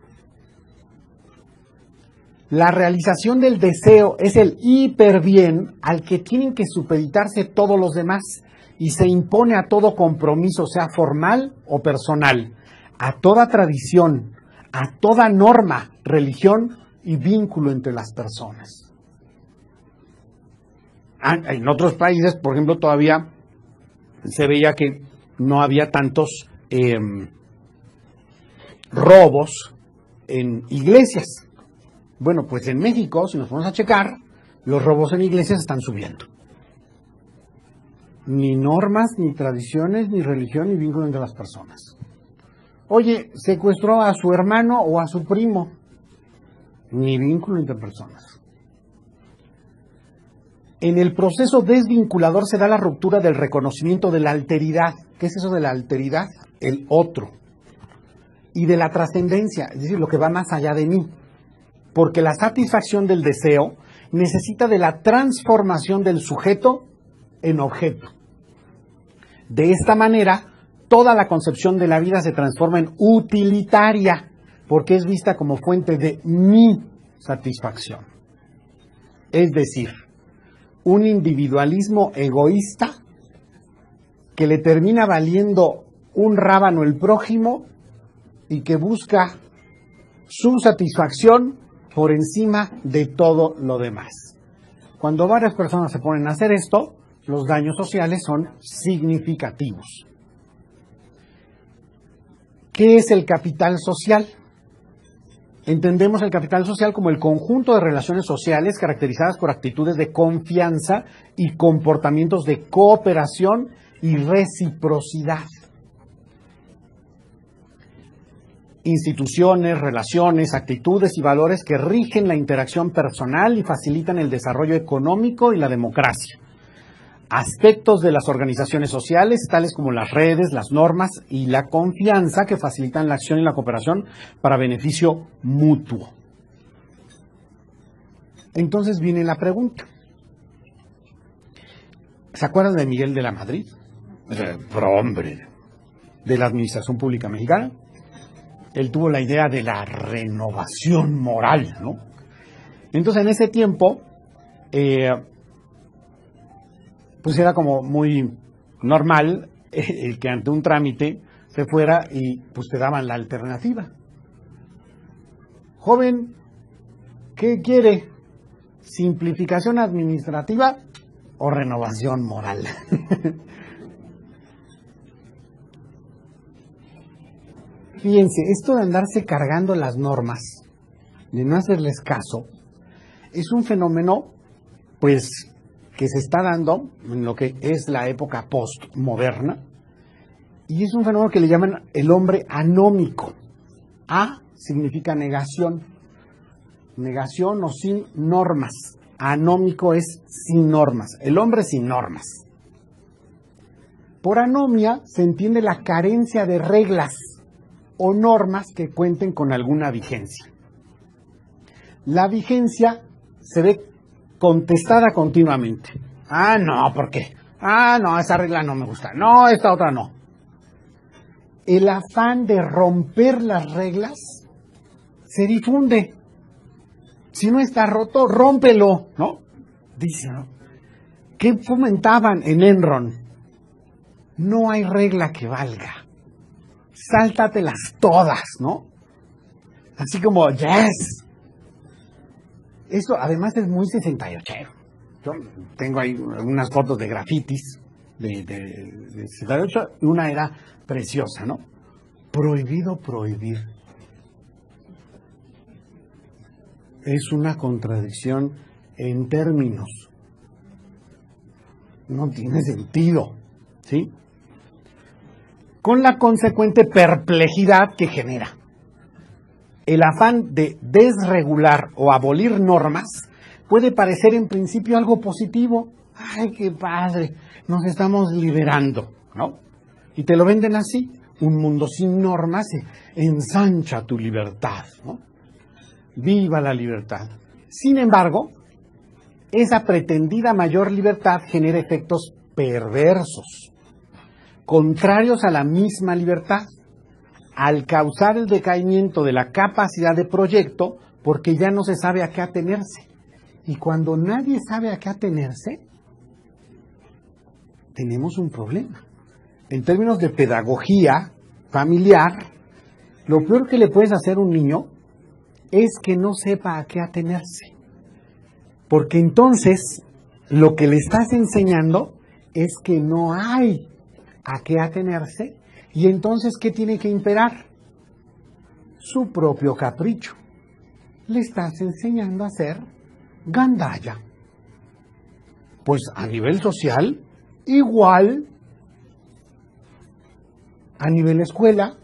La realización del deseo es el hiperbién al que tienen que supeditarse todos los demás y se impone a todo compromiso, sea formal o personal, a toda tradición, a toda norma, religión y vínculo entre las personas. En otros países, por ejemplo, todavía se veía que no había tantos robos en iglesias. Bueno, pues en México, si nos vamos a checar, los robos en iglesias están subiendo. Ni normas, ni tradiciones, ni religión, ni vínculo entre las personas. Oye, secuestró a su hermano o a su primo. Ni vínculo entre personas. En el proceso desvinculador se da la ruptura del reconocimiento de la alteridad. ¿Qué es eso de la alteridad? El otro. Y de la trascendencia, es decir, lo que va más allá de mí. Porque la satisfacción del deseo necesita de la transformación del sujeto en objeto. De esta manera, toda la concepción de la vida se transforma en utilitaria, porque es vista como fuente de mi satisfacción. Es decir, un individualismo egoísta que le termina valiendo un rábano el prójimo y que busca su satisfacción por encima de todo lo demás. Cuando varias personas se ponen a hacer esto, los daños sociales son significativos. ¿Qué es el capital social? Entendemos el capital social como el conjunto de relaciones sociales caracterizadas por actitudes de confianza y comportamientos de cooperación y reciprocidad. Instituciones, relaciones, actitudes y valores que rigen la interacción personal y facilitan el desarrollo económico y la democracia. Aspectos de las organizaciones sociales, tales como las redes, las normas y la confianza que facilitan la acción y la cooperación para beneficio mutuo. Entonces viene la pregunta. ¿Se acuerdan de Miguel de la Madrid? Prohombre de la Administración Pública Mexicana. Él tuvo la idea de la renovación moral, ¿no? Entonces en ese tiempo pues era como muy normal que ante un trámite se fuera y pues te daban la alternativa. Joven, ¿qué quiere? ¿Simplificación administrativa o renovación moral? Fíjense, esto de andarse cargando las normas, de no hacerles caso, es un fenómeno, pues, que se está dando en lo que es la época postmoderna, y es un fenómeno que le llaman el hombre anómico. A significa negación, negación o sin normas. Anómico es sin normas, el hombre sin normas. Por anomia se entiende la carencia de reglas o normas que cuenten con alguna vigencia. La vigencia se ve contestada continuamente. Ah, no, ¿por qué? Ah, no, esa regla no me gusta. No, esta otra no. El afán de romper las reglas se difunde. Si no está roto, rómpelo, ¿no? Dice, ¿no? ¿Qué fomentaban en Enron? No hay regla que valga. Sáltatelas todas, ¿no? Así como, yes. Esto además es muy 68ero. Yo tengo ahí unas fotos de grafitis de 68 y una era preciosa, ¿no? Prohibido prohibir. Es una contradicción en términos. No tiene sentido, ¿sí? Con la consecuente perplejidad que genera. El afán de desregular o abolir normas puede parecer en principio algo positivo. ¡Ay, qué padre! Nos estamos liberando, ¿no? Y te lo venden así. Un mundo sin normas ensancha tu libertad, ¿no? ¡Viva la libertad! Sin embargo, esa pretendida mayor libertad genera efectos perversos, contrarios a la misma libertad, al causar el decaimiento de la capacidad de proyecto, porque ya no se sabe a qué atenerse. Y cuando nadie sabe a qué atenerse, tenemos un problema. En términos de pedagogía familiar, lo peor que le puedes hacer a un niño es que no sepa a qué atenerse. Porque entonces lo que le estás enseñando es que no hay a qué atenerse, y entonces, ¿qué tiene que imperar? Su propio capricho. Le estás enseñando a ser gandalla. Pues a nivel social, igual, a nivel escuela.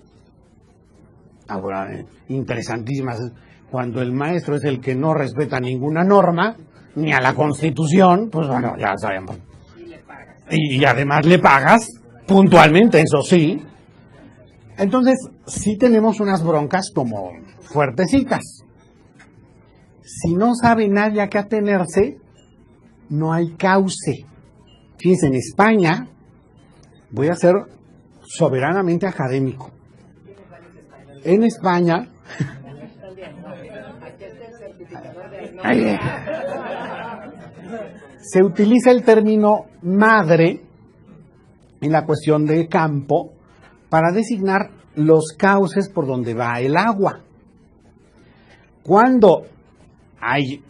Ahora, interesantísimas, cuando el maestro es el que no respeta ninguna norma, ni a la Constitución, pues bueno, ya sabemos. Y además le pagas puntualmente, eso sí. Entonces, sí tenemos unas broncas como fuertecitas. Si no sabe nadie a qué atenerse, no hay cauce. Fíjense, en España, voy a ser soberanamente académico. En España, se utiliza el término madre en la cuestión de campo para designar los cauces por donde va el agua. Cuando hay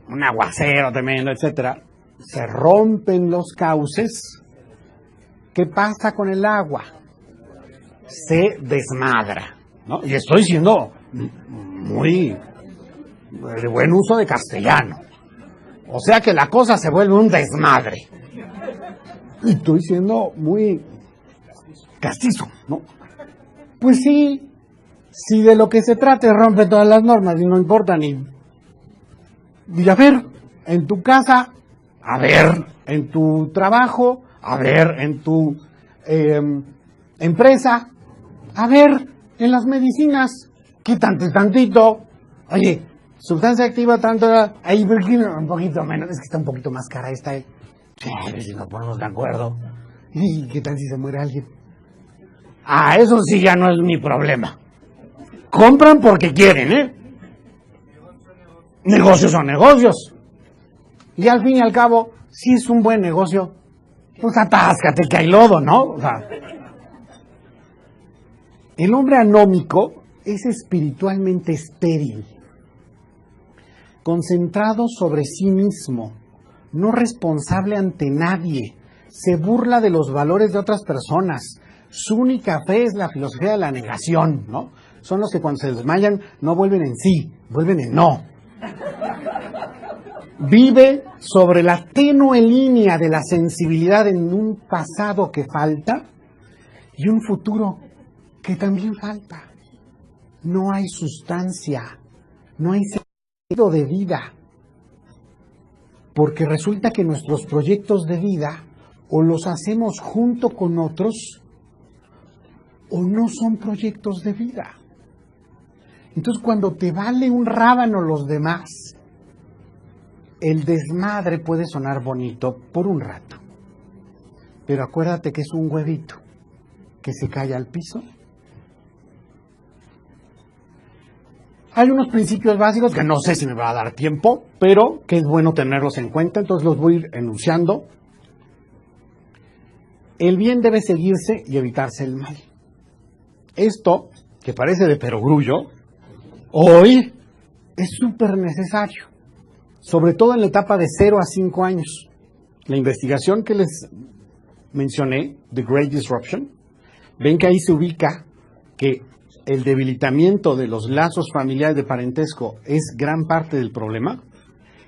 un aguacero tremendo, etcétera, se rompen los cauces. ¿Qué pasa con el agua? Se desmadra, ¿no? Y estoy siendo muy de buen uso de castellano. O sea que la cosa se vuelve un desmadre. Y estoy siendo muy castizo, ¿no? Pues sí, si de lo que se trata rompe todas las normas y no importa ni... Y a ver, en tu casa, a ver, en tu trabajo, a ver, en tu empresa, a ver, en las medicinas, quítate tantito. Oye, sustancia activa tanto, ahí un poquito menos, es que está un poquito más cara esta. A ver si nos ponemos de acuerdo. ¿Y qué tal si se muere alguien? Ah, eso sí ya no es mi problema. Compran porque quieren, ¿eh? Negocios son negocios. Y al fin y al cabo, si es un buen negocio, pues atáscate que hay lodo, ¿no? O sea, el hombre anómico es espiritualmente estéril, concentrado sobre sí mismo, no responsable ante nadie, se burla de los valores de otras personas. Su única fe es la filosofía de la negación, ¿no? Son los que cuando se desmayan no vuelven en sí, vuelven en no. Vive sobre la tenue línea de la sensibilidad en un pasado que falta y un futuro que también falta. No hay sustancia, no hay sentido de vida, porque resulta que nuestros proyectos de vida o los hacemos junto con otros o no son proyectos de vida. Entonces, cuando te vale un rábano los demás, el desmadre puede sonar bonito por un rato, pero acuérdate que es un huevito que se cae al piso. Hay unos principios básicos que no sé si me va a dar tiempo, pero que es bueno tenerlos en cuenta, entonces los voy a ir enunciando. El bien debe seguirse y evitarse el mal. Esto, que parece de perogrullo, hoy es súper necesario, sobre todo en la etapa de 0 a 5 años. La investigación que les mencioné, The Great Disruption, ven que ahí se ubica que el debilitamiento de los lazos familiares de parentesco es gran parte del problema.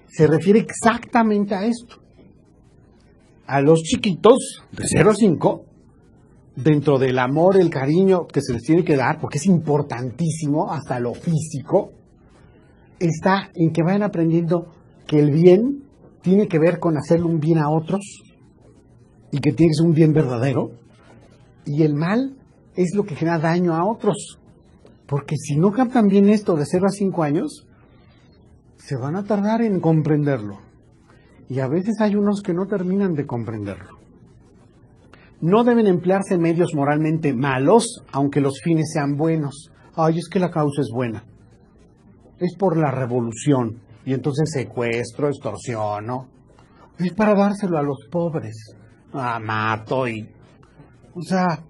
Se refiere exactamente a esto. A los chiquitos de 0 a 5, dentro del amor, el cariño que se les tiene que dar, porque es importantísimo, hasta lo físico, está en que vayan aprendiendo que el bien tiene que ver con hacerle un bien a otros y que tiene que ser un bien verdadero, y el mal es lo que genera daño a otros, porque si no captan bien esto de 0 a 5 años, se van a tardar en comprenderlo, y a veces hay unos que no terminan de comprenderlo. No deben emplearse medios moralmente malos, aunque los fines sean buenos. Ay, es que la causa es buena. Es por la revolución. Y entonces secuestro, extorsiono. Es para dárselo a los pobres. Mato y... O sea,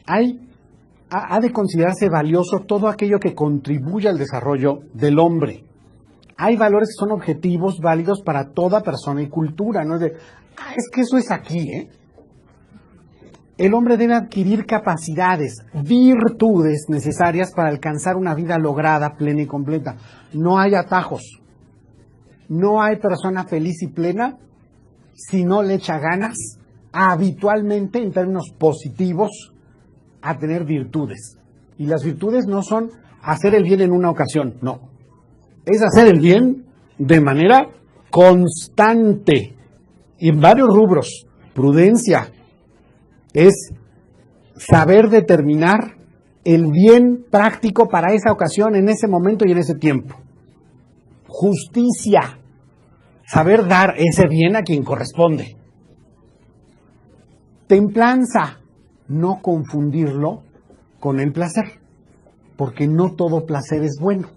ha de considerarse valioso todo aquello que contribuya al desarrollo del hombre. Hay valores que son objetivos válidos para toda persona y cultura, no es de, es que eso es aquí, ¿eh? El hombre debe adquirir capacidades, virtudes necesarias para alcanzar una vida lograda, plena y completa. No hay atajos. No hay persona feliz y plena si no le echa ganas habitualmente, en términos positivos, a tener virtudes. Y las virtudes no son hacer el bien en una ocasión, no. Es hacer el bien de manera constante y en varios rubros. Prudencia es saber determinar el bien práctico para esa ocasión, en ese momento y en ese tiempo. Justicia, saber dar ese bien a quien corresponde. Templanza, no confundirlo con el placer, porque no todo placer es bueno.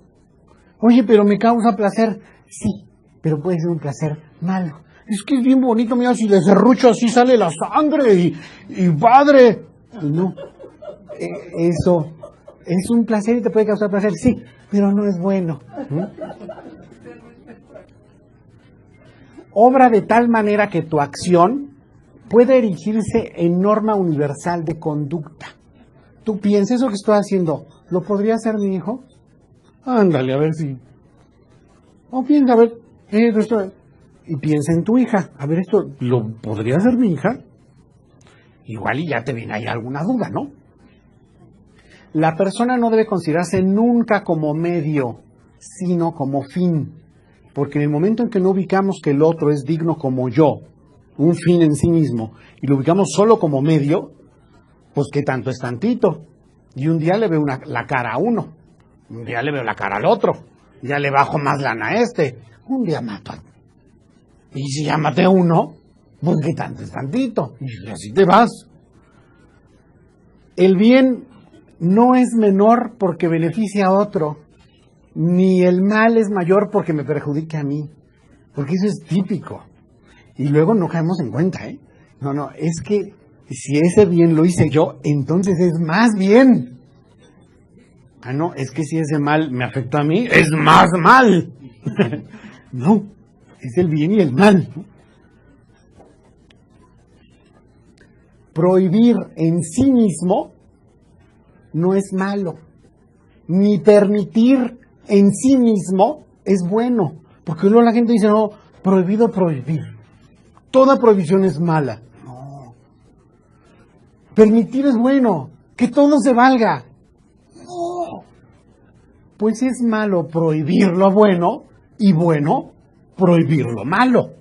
Oye, pero me causa placer. Sí, pero puede ser un placer malo. Es que es bien bonito, mira, si le serrucho así sale la sangre y padre. No, eso es un placer y te puede causar placer, sí, pero no es bueno. Obra de tal manera que tu acción puede erigirse en norma universal de conducta. Tú piensas, eso que estoy haciendo, ¿lo podría hacer mi hijo? Ándale, a ver si. O piensa, a ver, esto. Y piensa en tu hija, a ver, esto, ¿lo podría hacer mi hija? Igual y ya te viene ahí alguna duda, ¿no? La persona no debe considerarse nunca como medio, sino como fin. Porque en el momento en que no ubicamos que el otro es digno como yo, un fin en sí mismo, y lo ubicamos solo como medio, pues que tanto es tantito. Y un día le veo la cara a uno, un día le veo la cara al otro, ya le bajo más lana a este, un día mato a... Y si ya maté a uno, pues que tanto es tantito, y así te vas. El bien no es menor porque beneficia a otro, ni el mal es mayor porque me perjudique a mí, porque eso es típico. Y luego no caemos en cuenta, ¿eh? No, es que si ese bien lo hice yo, entonces es más bien. Ah, no, es que si ese mal me afecta a mí, es más mal. No, es el bien y el mal. Prohibir en sí mismo no es malo, ni permitir en sí mismo es bueno, porque luego la gente dice, no, prohibido prohibir, toda prohibición es mala. No, permitir es bueno, que todo se valga. No, pues es malo prohibir lo bueno y bueno prohibir lo malo.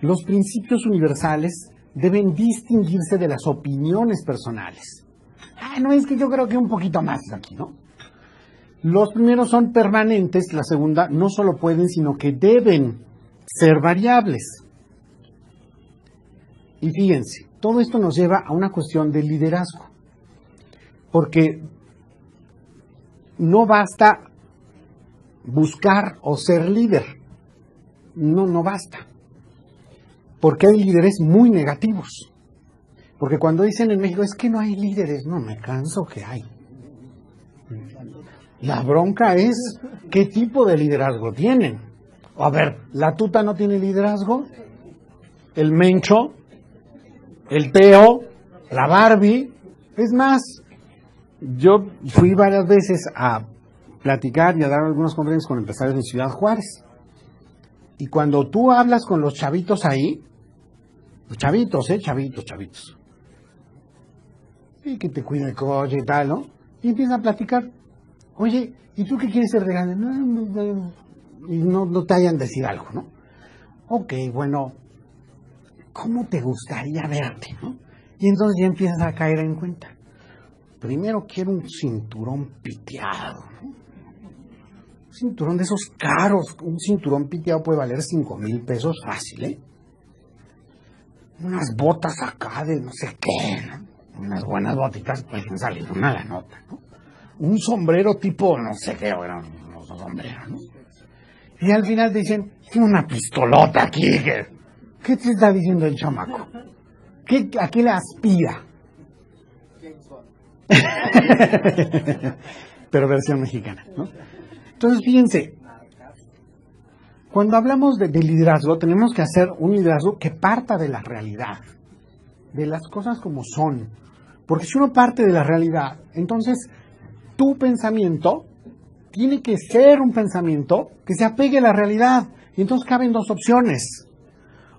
Los principios universales deben distinguirse de las opiniones personales. No, es que yo creo que un poquito más aquí, ¿no? Los primeros son permanentes, la segunda no solo pueden, sino que deben ser variables. Y fíjense, todo esto nos lleva a una cuestión de liderazgo, porque no basta buscar o ser líder, no basta, porque hay líderes muy negativos. Porque cuando dicen en México, es que no hay líderes, no, me canso que hay. La bronca es, ¿qué tipo de liderazgo tienen? A ver, ¿la tuta no tiene liderazgo? ¿El Mencho? ¿El Teo? ¿La Barbie? Es más, yo fui varias veces a platicar y a dar algunas conferencias con empresarios de Ciudad Juárez. Y cuando tú hablas con los chavitos ahí, los chavitos, chavitos. Y que te cuida el coche y tal, ¿no? Y empiezan a platicar. Oye, ¿y tú qué quieres ser de grande? Y no te hayan decir algo, ¿no? Ok, bueno, ¿cómo te gustaría verte, no? Y entonces ya empiezas a caer en cuenta. Primero quiero un cinturón piteado, ¿no? Un cinturón de esos caros. Un cinturón piteado puede valer 5,000 pesos fácil, ¿eh? Unas botas acá de no sé qué, ¿no? Unas buenas botitas pueden salir una la nota, ¿no? Un sombrero tipo, no sé qué, eran unos sombreros, ¿no? Y al final te dicen, tiene una pistolota aquí. ¿Qué te está diciendo el chamaco? ¿A qué le aspira? Pero versión mexicana, ¿no? Entonces, fíjense, Cuando hablamos de liderazgo, tenemos que hacer un liderazgo que parta de la realidad, de las cosas como son. Porque si uno parte de la realidad, entonces tu pensamiento tiene que ser un pensamiento que se apegue a la realidad. Y entonces caben dos opciones.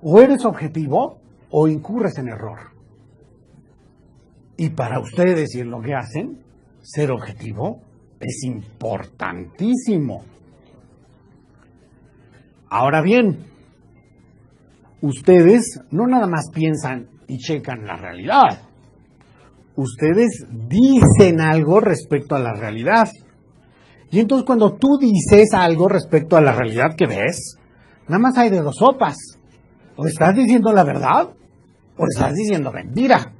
O eres objetivo o incurres en error. Y para ustedes y en lo que hacen, ser objetivo es importantísimo. Ahora bien, ustedes no nada más piensan y checan la realidad. Ustedes dicen algo respecto a la realidad. Y entonces cuando tú dices algo respecto a la realidad que ves, nada más hay de dos sopas. O estás diciendo la verdad o estás diciendo mentira.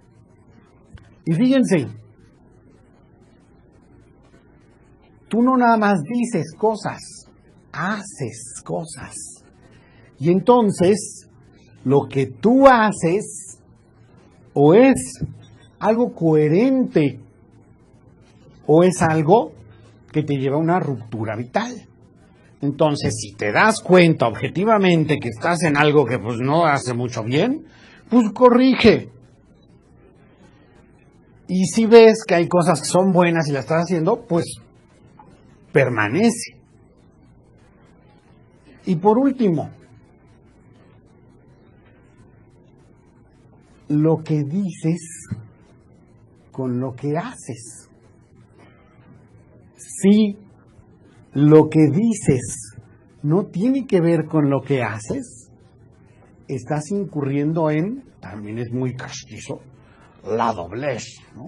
Y fíjense, tú no nada más dices cosas, haces cosas. Y entonces, lo que tú haces o es algo coherente o es algo que te lleva a una ruptura vital. Entonces, si te das cuenta objetivamente que estás en algo que pues no hace mucho bien, pues corrige. Y si ves que hay cosas que son buenas y las estás haciendo, pues permanece. Y por último, lo que dices con lo que haces. Si lo que dices no tiene que ver con lo que haces, estás incurriendo en, también es muy castizo, la doblez, ¿no?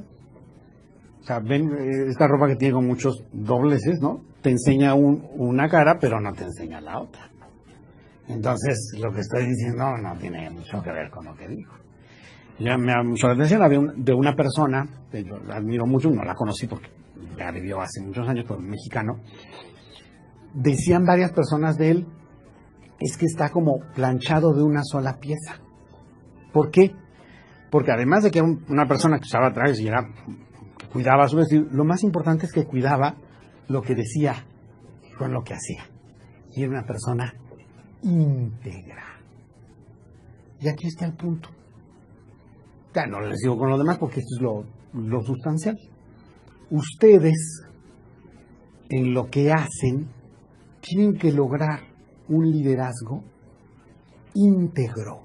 O sea, ven esta ropa que tiene con muchos dobleces, ¿no? Te enseña una cara, pero no te enseña la otra. Entonces, lo que estoy diciendo no tiene mucho que ver con lo que digo. Ya me da mucho la atención de una persona, que yo la admiro mucho, no la conocí porque ya vivió hace muchos años, pero mexicano. Decían varias personas de él, es que está como planchado de una sola pieza. ¿Por qué? Porque además de que era una persona que usaba trajes y que cuidaba su vestido, lo más importante es que cuidaba lo que decía con lo que hacía. Y era una persona íntegra. Y aquí está el punto. Ya no les digo con lo demás porque esto es lo sustancial. Ustedes, en lo que hacen, tienen que lograr un liderazgo íntegro.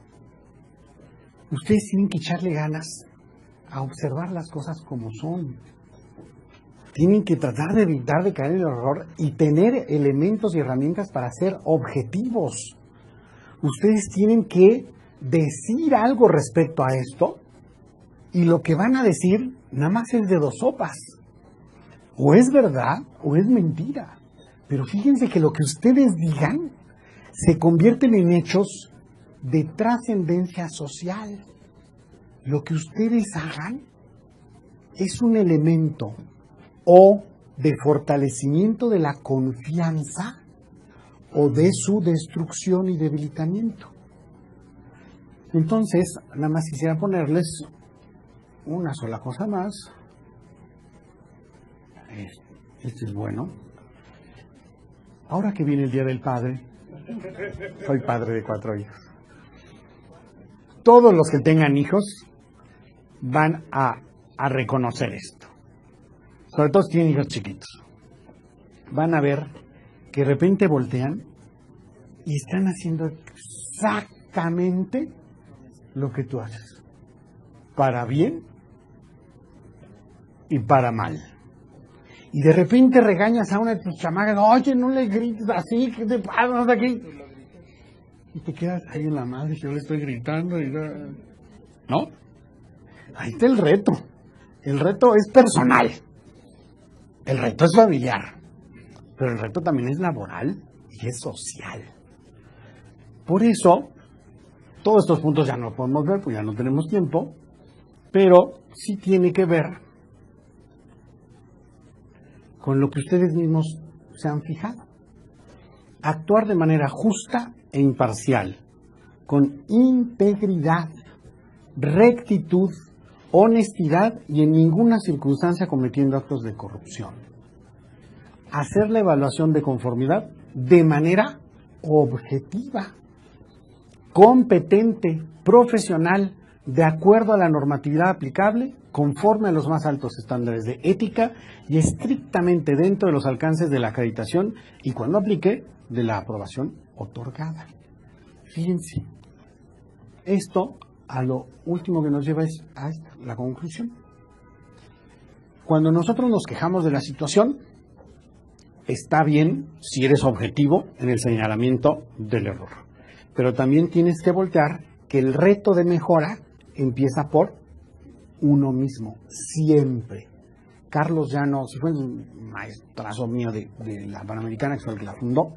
Ustedes tienen que echarle ganas a observar las cosas como son. Tienen que tratar de evitar de caer en el error y tener elementos y herramientas para ser objetivos. Ustedes tienen que decir algo respecto a esto y lo que van a decir nada más es de dos sopas. O es verdad o es mentira. Pero fíjense que lo que ustedes digan se convierten en hechos de trascendencia social. Lo que ustedes hagan es un elemento o de fortalecimiento de la confianza o de su destrucción y debilitamiento. Entonces, nada más quisiera ponerles una sola cosa más. Este es bueno. Ahora que viene el Día del Padre, soy padre de 4 hijos. Todos los que tengan hijos van a reconocer esto. Sobre todo si tienen hijos chiquitos. Van a ver que de repente voltean y están haciendo exactamente lo que tú haces. Para bien y para mal. Y de repente regañas a una de tus chamacas, oye, no le grites así, ¿qué te pasa de aquí? Y te quedas ahí en la madre, yo le estoy gritando y ¿no? Ahí está el reto. El reto es personal. El reto es familiar. Pero el reto también es laboral y es social. Por eso, todos estos puntos ya no los podemos ver, pues ya no tenemos tiempo, pero sí tiene que ver con lo que ustedes mismos se han fijado. Actuar de manera justa e imparcial, con integridad, rectitud, honestidad y en ninguna circunstancia cometiendo actos de corrupción. Hacer la evaluación de conformidad de manera objetiva, competente, profesional, de acuerdo a la normatividad aplicable, conforme a los más altos estándares de ética y estrictamente dentro de los alcances de la acreditación y, cuando aplique, de la aprobación otorgada. Fíjense, esto a lo último que nos lleva es a la conclusión. Cuando nosotros nos quejamos de la situación, está bien si eres objetivo en el señalamiento del error, pero también tienes que voltear que el reto de mejora empieza por uno mismo, siempre. Carlos Llanos, fue un maestrazo mío de la Panamericana, que fue el que la fundó,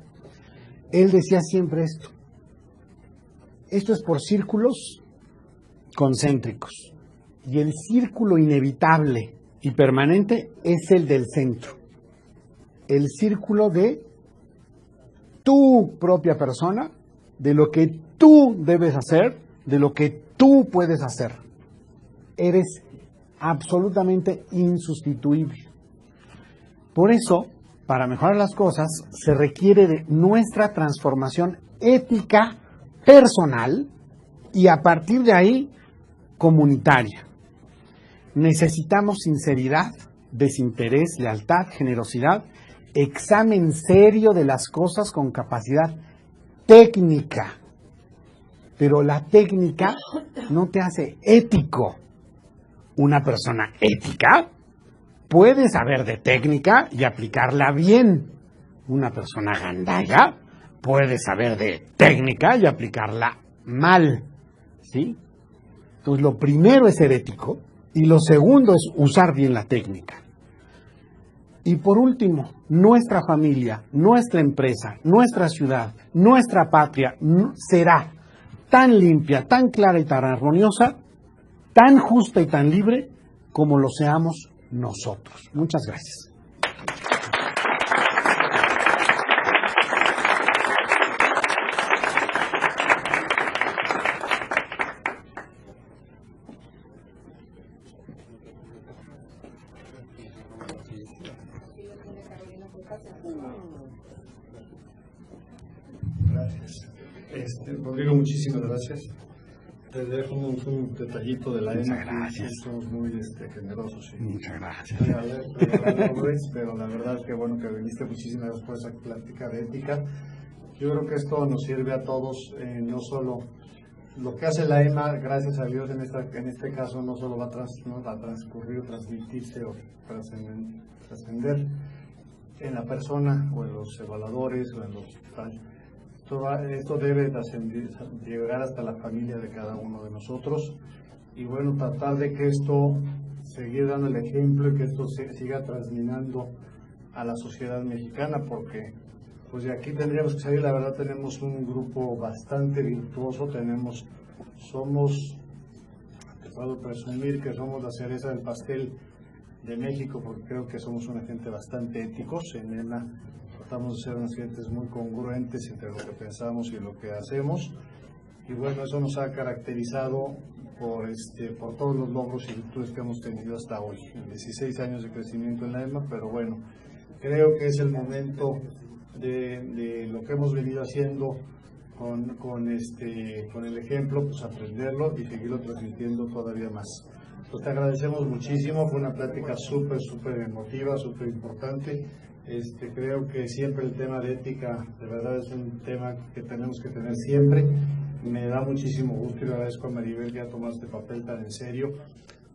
él decía siempre esto. Esto es por círculos concéntricos, y el círculo inevitable y permanente es el del centro. El círculo de tu propia persona, de lo que tú debes hacer, de lo que tú puedes hacer. Eres absolutamente insustituible. Por eso, para mejorar las cosas, se requiere de nuestra transformación ética personal y, a partir de ahí, comunitaria. Necesitamos sinceridad, desinterés, lealtad, generosidad, examen serio de las cosas con capacidad técnica. Pero la técnica no te hace ético. Una persona ética puede saber de técnica y aplicarla bien. Una persona gandalla puede saber de técnica y aplicarla mal. ¿Sí? Entonces, lo primero es ser ético y lo segundo es usar bien la técnica. Y por último, nuestra familia, nuestra empresa, nuestra ciudad, nuestra patria será tan limpia, tan clara y tan armoniosa, tan justa y tan libre como lo seamos nosotros. Muchas gracias. Gracias. Rodrigo, muchísimas gracias. Te dejo un detallito de la EMA. Muchas gracias. Somos muy generosos. ¿Sí? Muchas gracias. Pero la verdad que bueno que viniste. Muchísimas gracias por esa plática de ética. Yo creo que esto nos sirve a todos, no solo lo que hace la EMA, gracias a Dios, en este caso no solo va a transcurrir, transmitirse o trascender en la persona o en los evaluadores o en los esto debe llegar hasta la familia de cada uno de nosotros y bueno, tratar de que esto seguir dando el ejemplo y que esto siga transminando a la sociedad mexicana, porque pues de aquí tendríamos que salir. La verdad tenemos un grupo bastante virtuoso, somos, te puedo presumir que somos la cereza del pastel de México, porque creo que somos una gente bastante éticos. En EMA tratamos de ser unas gentes muy congruentes entre lo que pensamos y lo que hacemos, y bueno, eso nos ha caracterizado por todos los logros y virtudes que hemos tenido hasta hoy, 16 años de crecimiento en la EMA. Pero bueno, creo que es el momento de lo que hemos venido haciendo con el ejemplo, pues aprenderlo y seguirlo transmitiendo todavía más. Pues te agradecemos muchísimo, fue una plática súper emotiva, súper importante. Creo que siempre el tema de ética, de verdad, es un tema que tenemos que tener siempre. Me da muchísimo gusto y le agradezco a Maribel que ha tomado este papel tan en serio,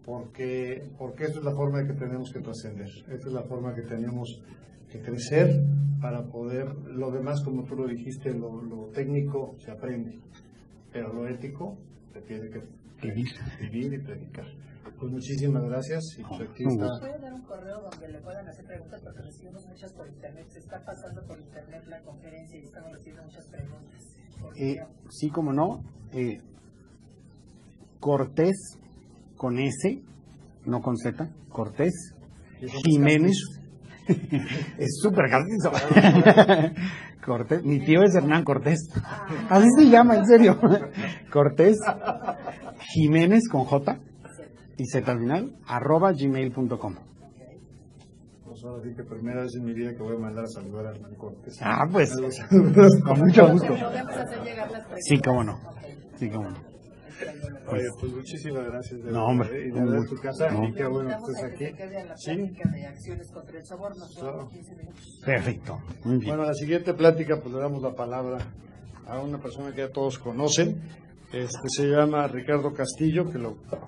porque esta es la forma que tenemos que trascender, esta es la forma que tenemos que crecer para poder, lo demás, como tú lo dijiste, lo técnico se aprende, pero lo ético se tiene que vivir y predicar. Pues muchísimas gracias. Y pues aquí está. ¿Nos puede dar un correo donde le puedan hacer preguntas? Porque recibimos muchas por internet. Se está pasando por internet la conferencia y estamos recibiendo muchas preguntas. Sí, como no. Cortés con S, no con Z. Cortés Jiménez. Es súper cartizo. Cortés. Mi tío es Hernán Cortés. Así se llama, en serio. Cortés Jiménez con J y Z al final, @gmail.com. pues ahora sí que primera vez en mi vida que voy a mandar a saludar a Hernán Cortés. Pues, Con con mucho gusto. Podemos hacer llegar las preguntas. Sí, cómo no. Sí, cómo no. Oye, pues muchísimas gracias. No, hombre, Y un de gusto. tu casa, No. y qué bueno que Vamos estés a que aquí. se quede a la Sí. plática de acciones contra el soborno. Claro. Son 15 minutos. Perfecto. Muy bien. Bueno, la siguiente plática, pues le damos la palabra a una persona que ya todos conocen. Se llama Ricardo Castillo, que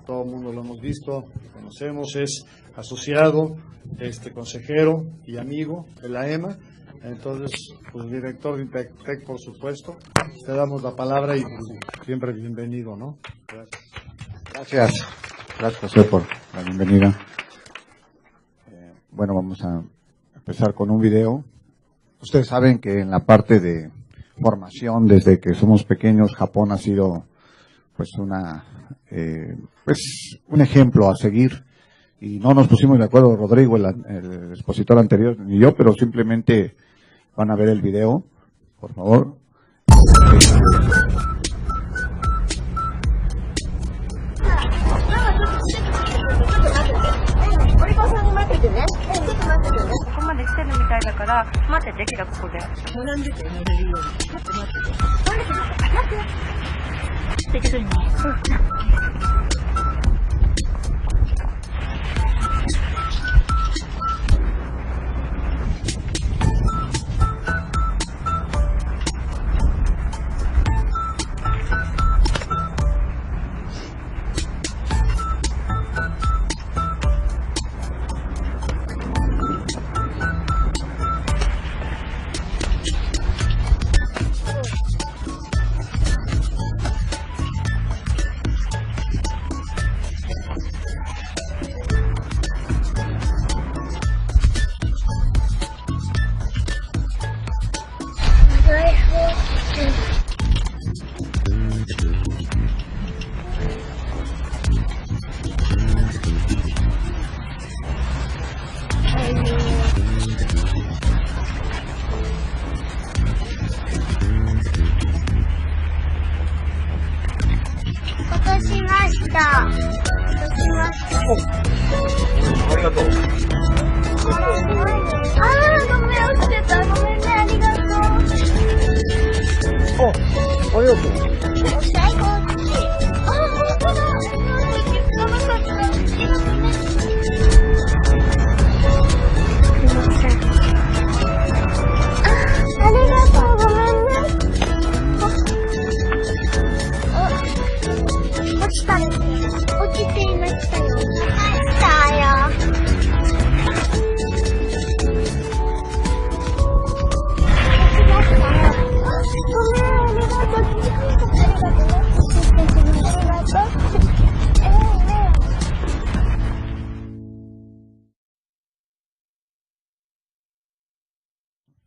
todo el mundo lo hemos visto, lo conocemos, es asociado, consejero y amigo de la EMA. Entonces, pues director de Intertec, por supuesto. Te damos la palabra y pues, siempre bienvenido, ¿no? Gracias. Gracias, José, por la bienvenida. Bueno, vamos a empezar con un video. Ustedes saben que en la parte de formación, desde que somos pequeños, Japón ha sido pues un ejemplo a seguir. Y no nos pusimos de acuerdo, Rodrigo, el expositor anterior, ni yo, pero simplemente van a ver el video, por favor. お利口さんに待っててね。ちょっと待っててね。ここまで来てるみたいだから、待ってて、キラここで。学んでて乗れるように。待って待ってて。待って。できるの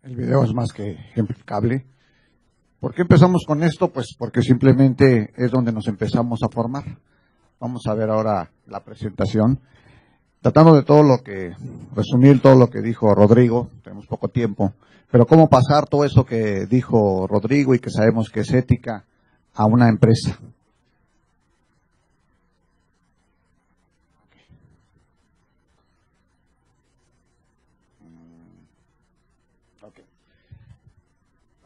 ？El video es más que ejemplificable. ¿Por qué empezamos con esto? Pues porque simplemente es donde nos empezamos a formar. Vamos a ver ahora la presentación. Tratando de resumir todo lo que dijo Rodrigo, tenemos poco tiempo, pero cómo pasar todo eso que dijo Rodrigo y que sabemos que es ética a una empresa.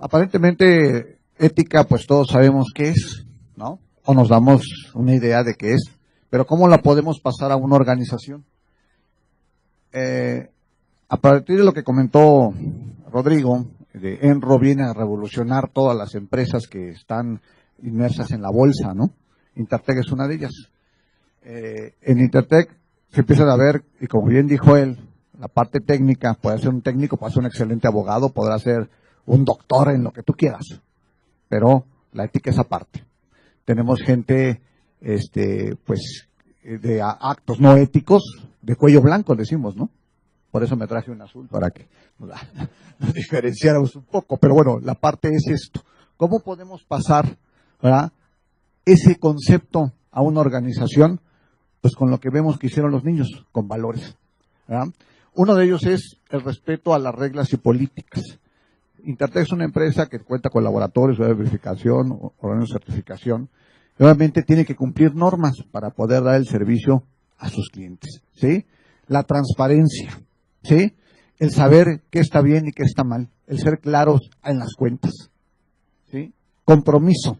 Aparentemente, ética, pues todos sabemos qué es, ¿no? O nos damos una idea de qué es, pero ¿cómo la podemos pasar a una organización? A partir de lo que comentó Rodrigo, de Enro viene a revolucionar todas las empresas que están inmersas en la bolsa, ¿no? Intertec es una de ellas. En Intertec se empiezan a ver, y como bien dijo él, la parte técnica, puede ser un técnico, puede ser un excelente abogado, podrá ser un doctor en lo que tú quieras, pero la ética es aparte. Tenemos gente, pues, de actos no éticos, de cuello blanco, decimos, ¿no? Por eso me traje un azul, para que nos diferenciáramos un poco. Pero bueno, la parte es esto. ¿Cómo podemos pasar, ¿verdad?, ese concepto a una organización? Pues con lo que vemos que hicieron los niños, con valores, ¿verdad? Uno de ellos es el respeto a las reglas y políticas. Intertec es una empresa que cuenta con laboratorios de verificación, órganos de certificación. Obviamente tiene que cumplir normas para poder dar el servicio a sus clientes, ¿sí? La transparencia, ¿sí? el saber qué está bien y qué está mal, el ser claros en las cuentas, ¿sí? Compromiso.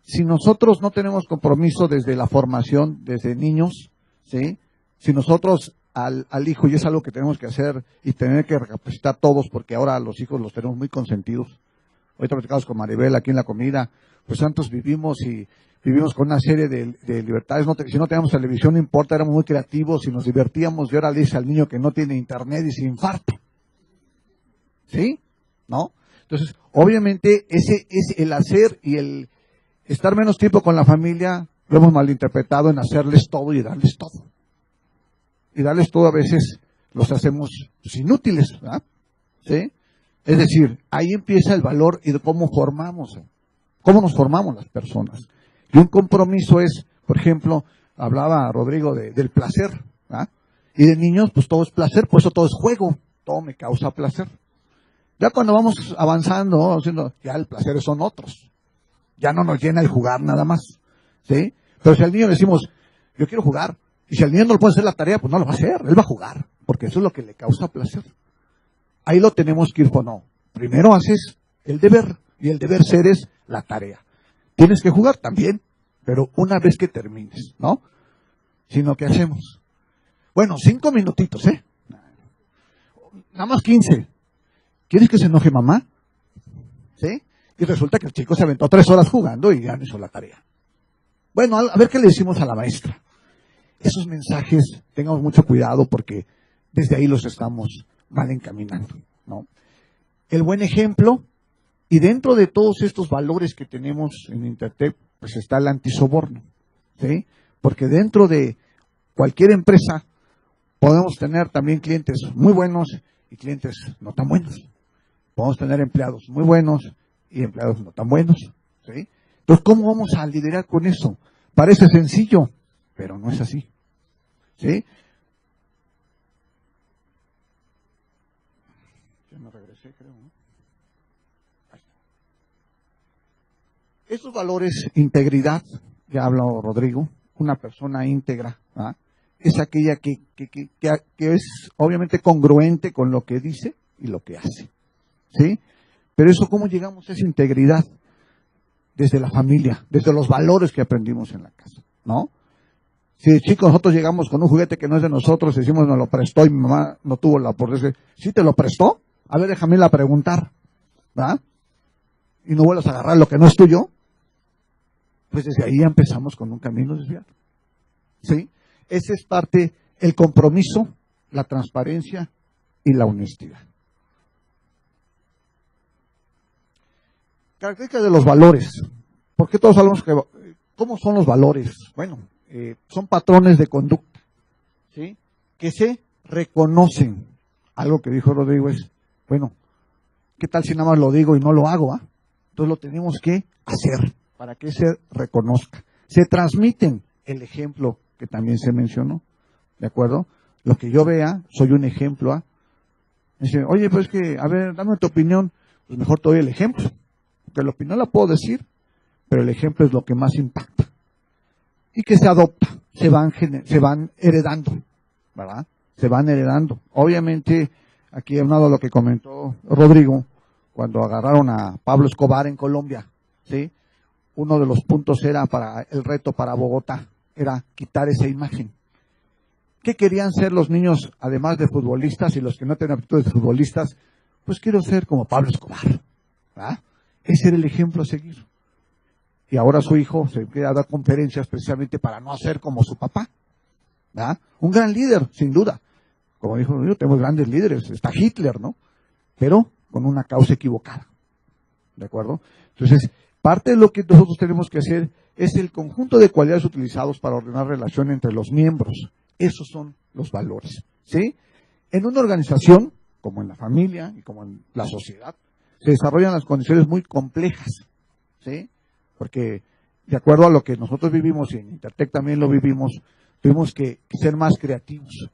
Si nosotros no tenemos compromiso desde la formación, desde niños, ¿sí? Si nosotros al hijo, y es algo que tenemos que hacer y tener que recapacitar todos, porque ahora los hijos los tenemos muy consentidos. Ahorita platicamos con Maribel aquí en la comida, pues antes vivimos con una serie de libertades. Si no teníamos televisión, no importa, éramos muy creativos y nos divertíamos. Y ahora le dice al niño que no tiene internet y se infarta. ¿Sí? ¿No? Entonces, obviamente, ese el hacer y el estar menos tiempo con la familia, lo hemos malinterpretado en hacerles todo y darles todo. Y darles todo a veces los hacemos pues, inútiles, ¿verdad? ¿Sí? Es decir, ahí empieza el valor y de cómo nos formamos las personas. Y un compromiso es, por ejemplo, hablaba Rodrigo del placer, ¿verdad? Y de niños, pues todo es placer, por eso todo es juego, todo me causa placer. Ya cuando vamos avanzando, ¿no? Haciendo, ya el placer son otros. Ya no nos llena el jugar nada más, ¿sí? Pero si al niño le decimos, yo quiero jugar, y si al niño no le puede hacer la tarea, pues no lo va a hacer, él va a jugar, porque eso es lo que le causa placer. Ahí lo tenemos que ir, pues no. Primero haces el deber, y el deber ser es la tarea. Tienes que jugar también, pero una vez que termines, ¿no? Sino que hacemos. Bueno, 5 minutitos, ¿eh? Nada más 15. ¿Quieres que se enoje mamá? ¿Sí? Y resulta que el chico se aventó 3 horas jugando y ya no hizo la tarea. Bueno, a ver qué le decimos a la maestra. Esos mensajes, tengamos mucho cuidado porque desde ahí los estamos mal encaminando, ¿no? El buen ejemplo, y dentro de todos estos valores que tenemos en Intertech, pues está el antisoborno, ¿sí? Porque dentro de cualquier empresa podemos tener también clientes muy buenos y clientes no tan buenos. Podemos tener empleados muy buenos y empleados no tan buenos, ¿sí? Entonces, ¿cómo vamos a lidiar con eso? Parece sencillo, pero no es así, ¿sí? Ya me regresé, creo, ¿no? Ahí está. Estos valores, integridad, ya ha hablado Rodrigo, una persona íntegra, ¿ah? Es aquella que es obviamente congruente con lo que dice y lo que hace, ¿sí? Pero eso, ¿cómo llegamos a esa integridad? Desde la familia, desde los valores que aprendimos en la casa, ¿no? Si de chicos nosotros llegamos con un juguete que no es de nosotros, decimos nos lo prestó y mi mamá no tuvo la oportunidad, ¿sí te lo prestó? A ver, déjame la preguntar, ¿verdad? Y no vuelvas a agarrar lo que no es tuyo. Pues desde ahí ya empezamos con un camino desviado, ¿sí? Esa es parte, el compromiso, la transparencia y la honestidad. Características de los valores. ¿Por qué todos hablamos que cómo son los valores? Bueno, son patrones de conducta, ¿sí? Que se reconocen. Algo que dijo Rodrigo es, bueno, ¿qué tal si nada más lo digo y no lo hago? Entonces lo tenemos que hacer para que se reconozca. Se transmiten el ejemplo que también se mencionó, ¿de acuerdo? Lo que yo vea, soy un ejemplo. Dice, oye, pues que, a ver, dame tu opinión. Pues mejor te doy el ejemplo. Porque la opinión la puedo decir, pero el ejemplo es lo que más impacta. Y que se adopta, se van heredando, ¿verdad? Se van heredando. Obviamente, aquí he hablado de lo que comentó Rodrigo, cuando agarraron a Pablo Escobar en Colombia, ¿sí? Uno de los puntos era para el reto para Bogotá, era quitar esa imagen. ¿Qué querían ser los niños, además de futbolistas y los que no tenían aptitudes de futbolistas? Pues quiero ser como Pablo Escobar, ¿verdad? Ese era el ejemplo a seguir. Y ahora su hijo se queda a dar conferencias precisamente para no hacer como su papá, ¿verdad? Un gran líder, sin duda. Como dijo, tenemos grandes líderes, está Hitler, ¿no? Pero con una causa equivocada, ¿de acuerdo? Entonces, parte de lo que nosotros tenemos que hacer es el conjunto de cualidades utilizados para ordenar relación entre los miembros. Esos son los valores, ¿sí? En una organización, como en la familia y como en la sociedad, se desarrollan las condiciones muy complejas, ¿sí? Porque de acuerdo a lo que nosotros vivimos, y en Intertech también lo vivimos, tuvimos que ser más creativos.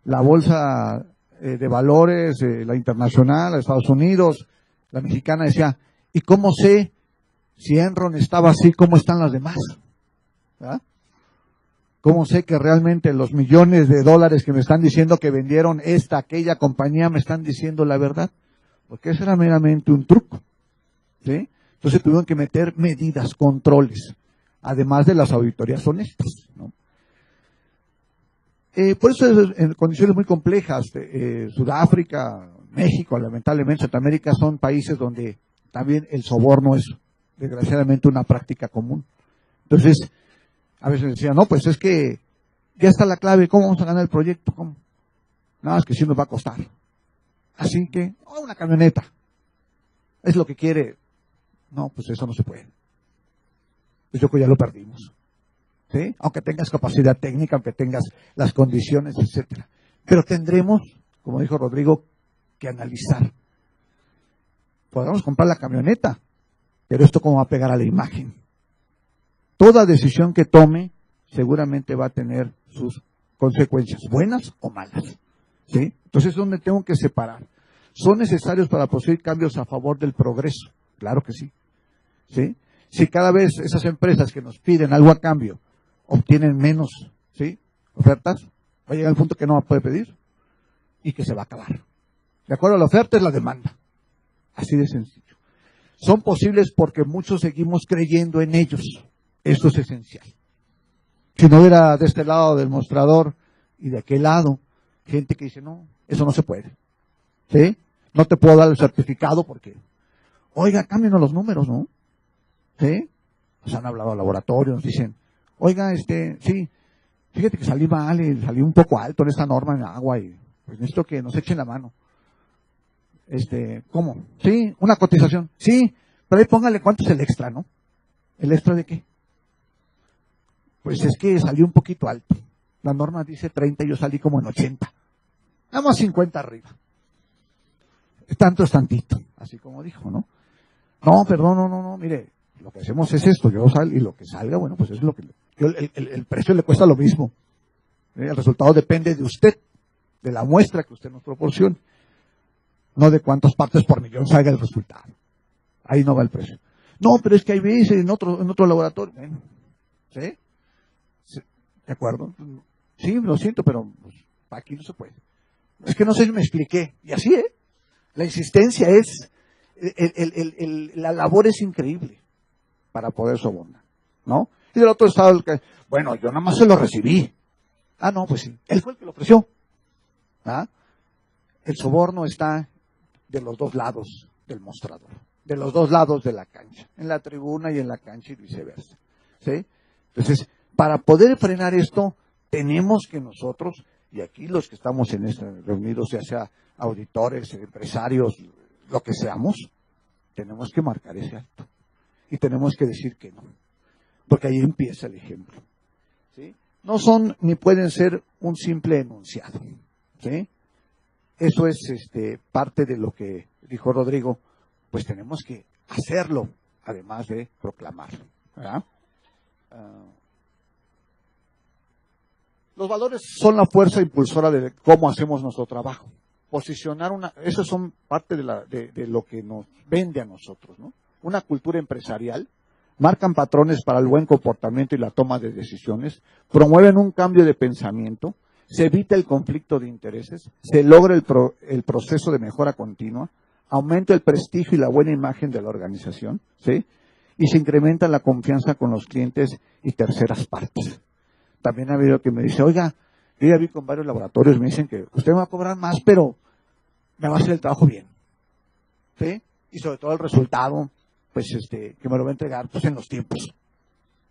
La bolsa de valores, la internacional, la de Estados Unidos, la mexicana decía, ¿y cómo sé si Enron estaba así, cómo están las demás? ¿Verdad? ¿Cómo sé que realmente los millones de dólares que me están diciendo que vendieron aquella compañía me están diciendo la verdad? Porque eso era meramente un truco, ¿sí? Entonces tuvieron que meter medidas, controles, además de las auditorías honestas, ¿no? Por eso en condiciones muy complejas, Sudáfrica, México, lamentablemente Centroamérica son países donde también el soborno es desgraciadamente una práctica común. Entonces, a veces decían, no, pues es que ya está la clave, ¿cómo vamos a ganar el proyecto? ¿Cómo? Nada, es que sí nos va a costar. Así que, una camioneta, es lo que quiere. No, pues eso no se puede. Pues yo creo que ya lo perdimos. ¿Sí? Aunque tengas capacidad técnica, aunque tengas las condiciones, etcétera. Pero tendremos, como dijo Rodrigo, que analizar. Podemos comprar la camioneta, pero esto cómo va a pegar a la imagen. Toda decisión que tome seguramente va a tener sus consecuencias, buenas o malas. ¿Sí? Entonces es donde tengo que separar. ¿Son necesarios para producir cambios a favor del progreso? Claro que sí. ¿Sí? Si cada vez esas empresas que nos piden algo a cambio obtienen menos, ¿sí?, ofertas, va a llegar al punto que no va a poder pedir y que se va a acabar. De acuerdo a la oferta es la demanda. Así de sencillo. Son posibles porque muchos seguimos creyendo en ellos. Esto es esencial. Si no hubiera de este lado del mostrador y de aquel lado, gente que dice, no, eso no se puede. ¿Sí? No te puedo dar el certificado porque, oiga, cámbienos los números, ¿no? ¿Sí? Nos han hablado a laboratorios, nos dicen, oiga, sí, fíjate que salí mal y salí un poco alto en esta norma en agua y pues necesito que nos echen la mano. ¿Cómo? Sí, una cotización. Sí, pero ahí póngale cuánto es el extra, ¿no? ¿El extra de qué? Pues es que salí un poquito alto. La norma dice 30 y yo salí como en 80. Nada más 50 arriba. Tanto es tantito, así como dijo, ¿no? No, perdón, no, mire, lo que hacemos es esto, yo salgo y lo que salga, bueno, pues es lo que... El precio le cuesta lo mismo. El resultado depende de usted, de la muestra que usted nos proporcione. No de cuántas partes por millón salga el resultado. Ahí no va el precio. No, pero es que hay veces en otro laboratorio. Bueno, ¿sí? ¿De acuerdo? Sí, lo siento, pero pues, aquí no se puede. Es que no sé si me expliqué. Y así, ¿eh? La insistencia es, la labor es increíble para poder sobornar, ¿no? Y del otro estado, bueno, yo nada más se lo recibí. Ah, no, pues sí, él fue el que lo ofreció. ¿Ah? El soborno está de los dos lados del mostrador, de los dos lados de la cancha, en la tribuna y en la cancha y viceversa. ¿Sí? Entonces, para poder frenar esto, tenemos que nosotros, y aquí los que estamos reunidos, ya sea auditores, empresarios, lo que seamos, tenemos que marcar ese alto. Y tenemos que decir que no. Porque ahí empieza el ejemplo. ¿Sí? No son ni pueden ser un simple enunciado. ¿Sí? Eso es parte de lo que dijo Rodrigo, pues tenemos que hacerlo, además de proclamarlo. ¿Verdad? Los valores son la fuerza impulsora de cómo hacemos nuestro trabajo. Posicionar esos son parte de lo que nos vende a nosotros, ¿no? Una cultura empresarial, marcan patrones para el buen comportamiento y la toma de decisiones, promueven un cambio de pensamiento, se evita el conflicto de intereses, se logra el proceso de mejora continua, aumenta el prestigio y la buena imagen de la organización, ¿sí? Y se incrementa la confianza con los clientes y terceras partes. También ha habido que me dice, oiga, yo ya vi con varios laboratorios, me dicen que usted me va a cobrar más, pero me va a hacer el trabajo bien. ¿Sí? Y sobre todo el resultado, pues que me lo va a entregar pues en los tiempos.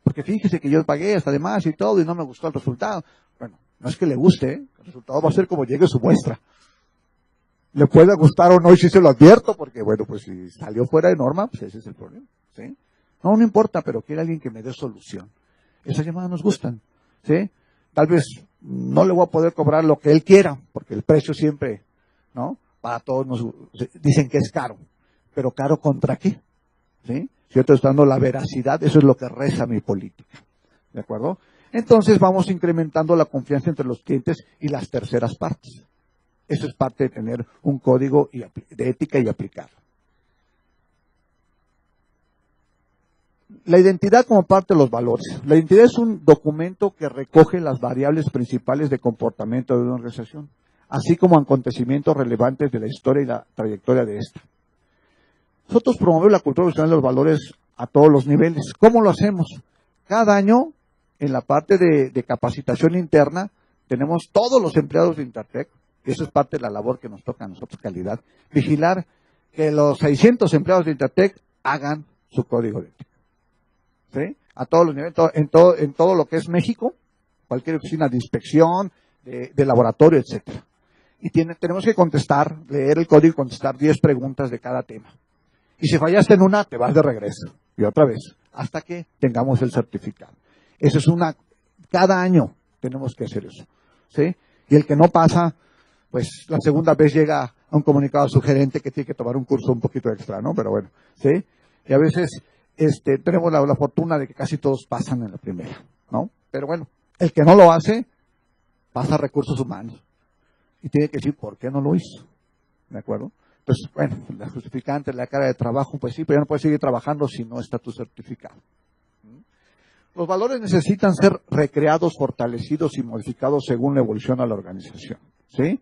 Porque fíjese que yo pagué hasta de más y todo y no me gustó el resultado. Bueno, no es que le guste, ¿eh? El resultado va a ser como llegue su muestra. Le puede gustar o no, y sí se lo advierto, porque bueno, pues si salió fuera de norma, pues ese es el problema. ¿Sí? No importa, pero quiere alguien que me dé solución. Esas llamadas nos gustan. ¿Sí? Tal vez no le voy a poder cobrar lo que él quiera, porque el precio siempre, ¿no? Para todos nos dicen que es caro. Pero ¿caro contra qué? ¿Sí? Si yo estoy dando la veracidad, eso es lo que reza mi política. ¿De acuerdo? Entonces vamos incrementando la confianza entre los clientes y las terceras partes. Eso es parte de tener un código de ética y aplicarlo. La identidad como parte de los valores. La identidad es un documento que recoge las variables principales de comportamiento de una organización, así como acontecimientos relevantes de la historia y la trayectoria de esta. Nosotros promovemos la cultura organizacional de los valores a todos los niveles. ¿Cómo lo hacemos? Cada año, en la parte de capacitación interna, tenemos todos los empleados de Intertech, y eso es parte de la labor que nos toca a nosotros, calidad, vigilar que los 600 empleados de Intertech hagan su código de ética. ¿Sí? A todos los niveles, en todo lo que es México, cualquier oficina de inspección, de laboratorio, etcétera. Y tenemos que contestar, leer el código y contestar 10 preguntas de cada tema. Y si fallaste en una, te vas de regreso. Y otra vez, hasta que tengamos el certificado. Eso es cada año tenemos que hacer eso. ¿Sí? Y el que no pasa, pues la segunda vez llega a un comunicado a su gerente que tiene que tomar un curso un poquito extra, ¿no? Pero bueno, ¿sí? Y a veces tenemos la fortuna de que casi todos pasan en la primera, ¿no? Pero bueno, el que no lo hace, pasa a recursos humanos. Y tiene que decir por qué no lo hizo. ¿De acuerdo? Entonces, bueno, la justificante, la carga de trabajo, pues sí, pero ya no puedes seguir trabajando si no está tu certificado. Los valores necesitan ser recreados, fortalecidos y modificados según la evolución de la organización. ¿Sí?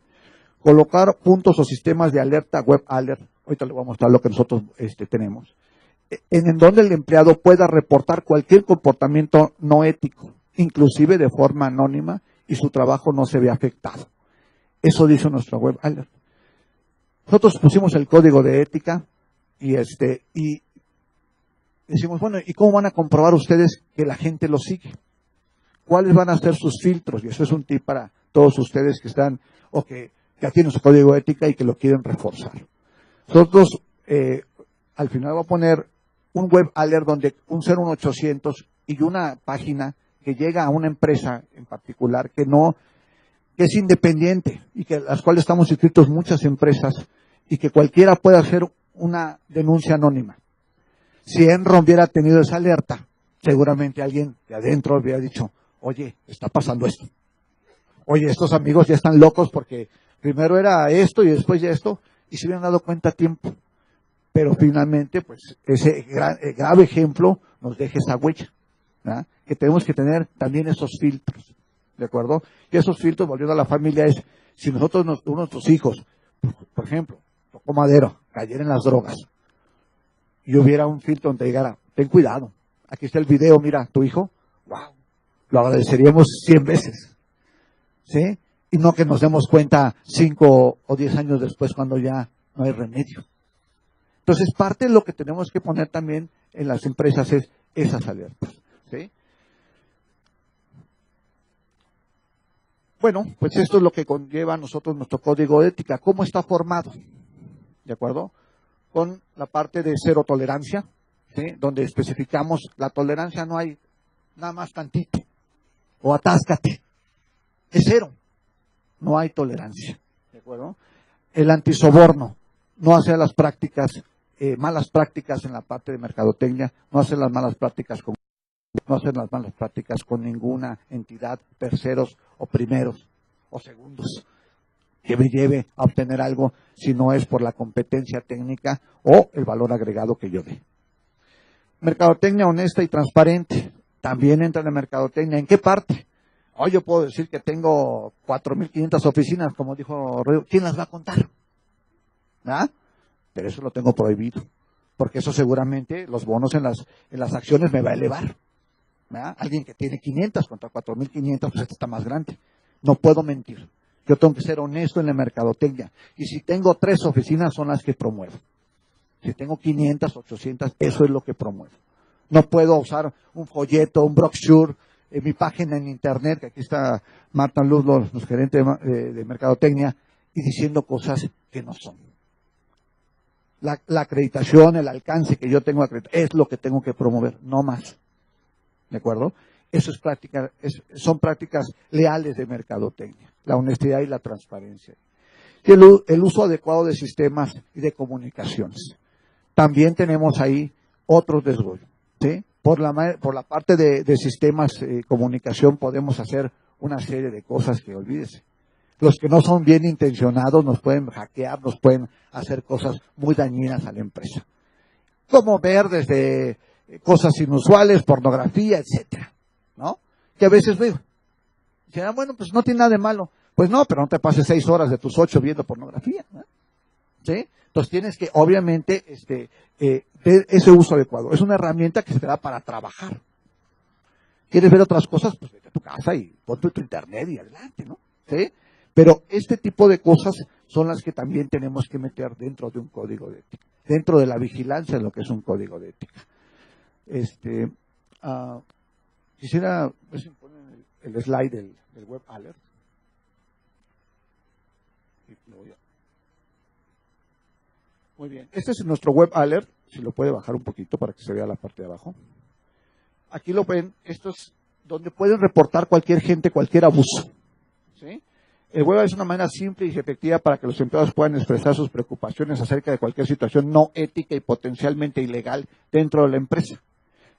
Colocar puntos o sistemas de alerta, web alert, ahorita les voy a mostrar lo que nosotros tenemos, en donde el empleado pueda reportar cualquier comportamiento no ético, inclusive de forma anónima, y su trabajo no se ve afectado. Eso dice nuestra web alert. Nosotros pusimos el código de ética y decimos, bueno, ¿y cómo van a comprobar ustedes que la gente lo sigue? ¿Cuáles van a ser sus filtros? Y eso es un tip para todos ustedes que están o que ya tienen su código de ética y que lo quieren reforzar. Nosotros al final voy a poner un web alert donde un 01800 y una página que llega a una empresa en particular que es independiente y que las cuales estamos inscritos muchas empresas y que cualquiera puede hacer una denuncia anónima. Si Enron hubiera tenido esa alerta, seguramente alguien de adentro hubiera dicho, oye, está pasando esto. Oye, estos amigos ya están locos porque primero era esto y después ya esto, y se hubieran dado cuenta a tiempo. Pero finalmente, pues, ese grave ejemplo nos deja esa huella, ¿verdad? Que tenemos que tener también esos filtros, ¿de acuerdo? Y esos filtros, volviendo a la familia, es, si nosotros, nuestros hijos, por ejemplo, tocó madera, cayeran en las drogas, y hubiera un filtro donde llegara, ten cuidado, aquí está el video, mira, tu hijo, wow, lo agradeceríamos 100 veces, ¿sí? Y no que nos demos cuenta 5 o 10 años después cuando ya no hay remedio. Entonces, parte de lo que tenemos que poner también en las empresas es esas alertas, ¿sí? Bueno, pues esto es lo que conlleva a nosotros nuestro código de ética. ¿Cómo está formado? ¿De acuerdo? Con la parte de cero tolerancia, ¿sí? Donde especificamos la tolerancia, no hay nada más tantito, o atáscate, es cero, no hay tolerancia, ¿de acuerdo? El antisoborno, no hacer las prácticas, malas prácticas en la parte de mercadotecnia, no hacer las malas prácticas con ninguna entidad, terceros o primeros o segundos, que me lleve a obtener algo si no es por la competencia técnica o el valor agregado que yo dé. Mercadotecnia honesta y transparente, también entra en la mercadotecnia. ¿En qué parte? Hoy yo puedo decir que tengo 4.500 oficinas, como dijo Rodrigo. ¿Quién las va a contar? ¿Ah? Pero eso lo tengo prohibido, porque eso seguramente los bonos en las acciones me va a elevar. ¿Ah? Alguien que tiene 500 contra 4.500, pues este está más grande. No puedo mentir. Yo tengo que ser honesto en la mercadotecnia. Y si tengo 3 oficinas, son las que promuevo. Si tengo 500, 800, eso es lo que promuevo. No puedo usar un folleto, un brochure, mi página en internet, que aquí está Marta Luz, los gerentes de mercadotecnia, y diciendo cosas que no son. La acreditación, el alcance que yo tengo es lo que tengo que promover, no más. ¿De acuerdo? Eso es son prácticas leales de mercadotecnia, la honestidad y la transparencia. Y el uso adecuado de sistemas y de comunicaciones. También tenemos ahí otros desarrollos, ¿sí? Por la parte de sistemas de comunicación podemos hacer una serie de cosas que olvídese. Los que no son bien intencionados nos pueden hackear, nos pueden hacer cosas muy dañinas a la empresa. Como ver desde cosas inusuales, pornografía, etcétera, ¿no? Que a veces veo. Dicen, bueno, pues no tiene nada de malo. Pues no, pero no te pases 6 horas de tus 8 viendo pornografía, ¿no? ¿Sí? Entonces tienes que, obviamente, ver ese uso adecuado. Es una herramienta que se te da para trabajar. ¿Quieres ver otras cosas? Pues vete a tu casa y ponte tu internet y adelante, ¿no? ¿Sí? Pero este tipo de cosas son las que también tenemos que meter dentro de un código de ética, dentro de la vigilancia de lo que es un código de ética. Quisiera ver si ponen el slide del web alert. Muy bien, este es nuestro web alert, si lo puede bajar un poquito para que se vea la parte de abajo. Aquí lo ven, esto es donde pueden reportar cualquier gente, cualquier abuso. ¿Sí? El web es una manera simple y efectiva para que los empleados puedan expresar sus preocupaciones acerca de cualquier situación no ética y potencialmente ilegal dentro de la empresa.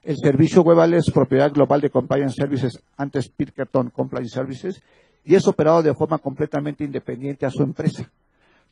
El servicio web alert es propiedad global de Compliance Services, antes Pinkerton Compliance Services, y es operado de forma completamente independiente a su empresa.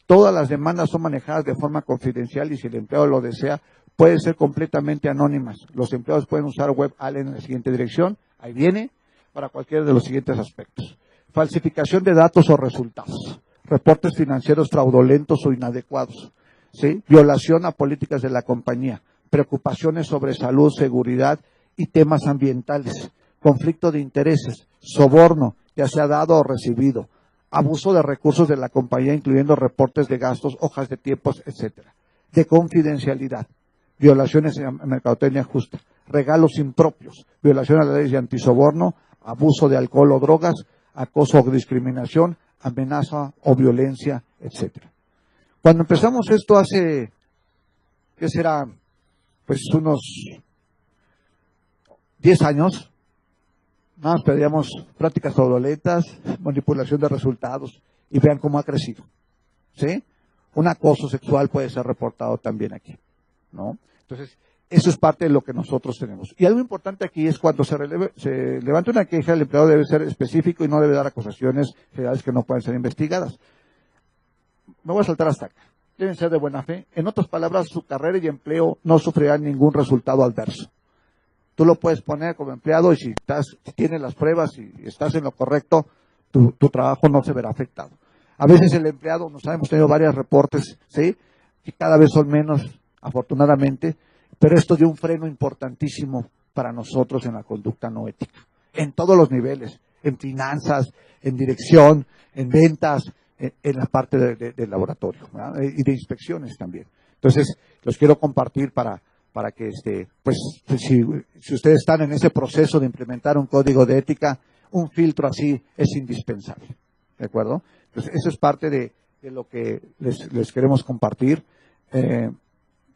Todas las demandas son manejadas de forma confidencial y si el empleado lo desea, pueden ser completamente anónimas. Los empleados pueden usar web alert en la siguiente dirección, ahí viene, para cualquiera de los siguientes aspectos. Falsificación de datos o resultados, reportes financieros fraudulentos o inadecuados, ¿sí? Violación a políticas de la compañía, preocupaciones sobre salud, seguridad y temas ambientales, conflicto de intereses, soborno, ya sea dado o recibido, abuso de recursos de la compañía, incluyendo reportes de gastos, hojas de tiempos, etcétera, de confidencialidad, violaciones a mercadotecnia justa, regalos impropios, violación a las leyes de antisoborno, abuso de alcohol o drogas, acoso o discriminación, amenaza o violencia, etcétera. Cuando empezamos esto hace, ¿qué será? Pues unos 10 años, nada más pedíamos prácticas fraudulentas, manipulación de resultados, y vean cómo ha crecido, ¿sí? Un acoso sexual puede ser reportado también aquí, ¿no? Entonces, eso es parte de lo que nosotros tenemos. Y algo importante aquí es cuando se levanta una queja, el empleado debe ser específico y no debe dar acusaciones generales que no pueden ser investigadas. Me voy a saltar hasta acá. Deben ser de buena fe. En otras palabras, su carrera y empleo no sufrirán ningún resultado adverso. Tú lo puedes poner como empleado y si tienes las pruebas y estás en lo correcto, tu trabajo no se verá afectado. A veces el empleado, hemos tenido varios reportes, ¿sí? Que cada vez son menos, afortunadamente, pero esto dio un freno importantísimo para nosotros en la conducta no ética, en todos los niveles, en finanzas, en dirección, en ventas, en la parte del laboratorio, ¿verdad? Y de inspecciones también. Entonces, los quiero compartir para que, pues, si ustedes están en ese proceso de implementar un código de ética, un filtro así es indispensable, ¿de acuerdo? Entonces, eso es parte de lo que les queremos compartir,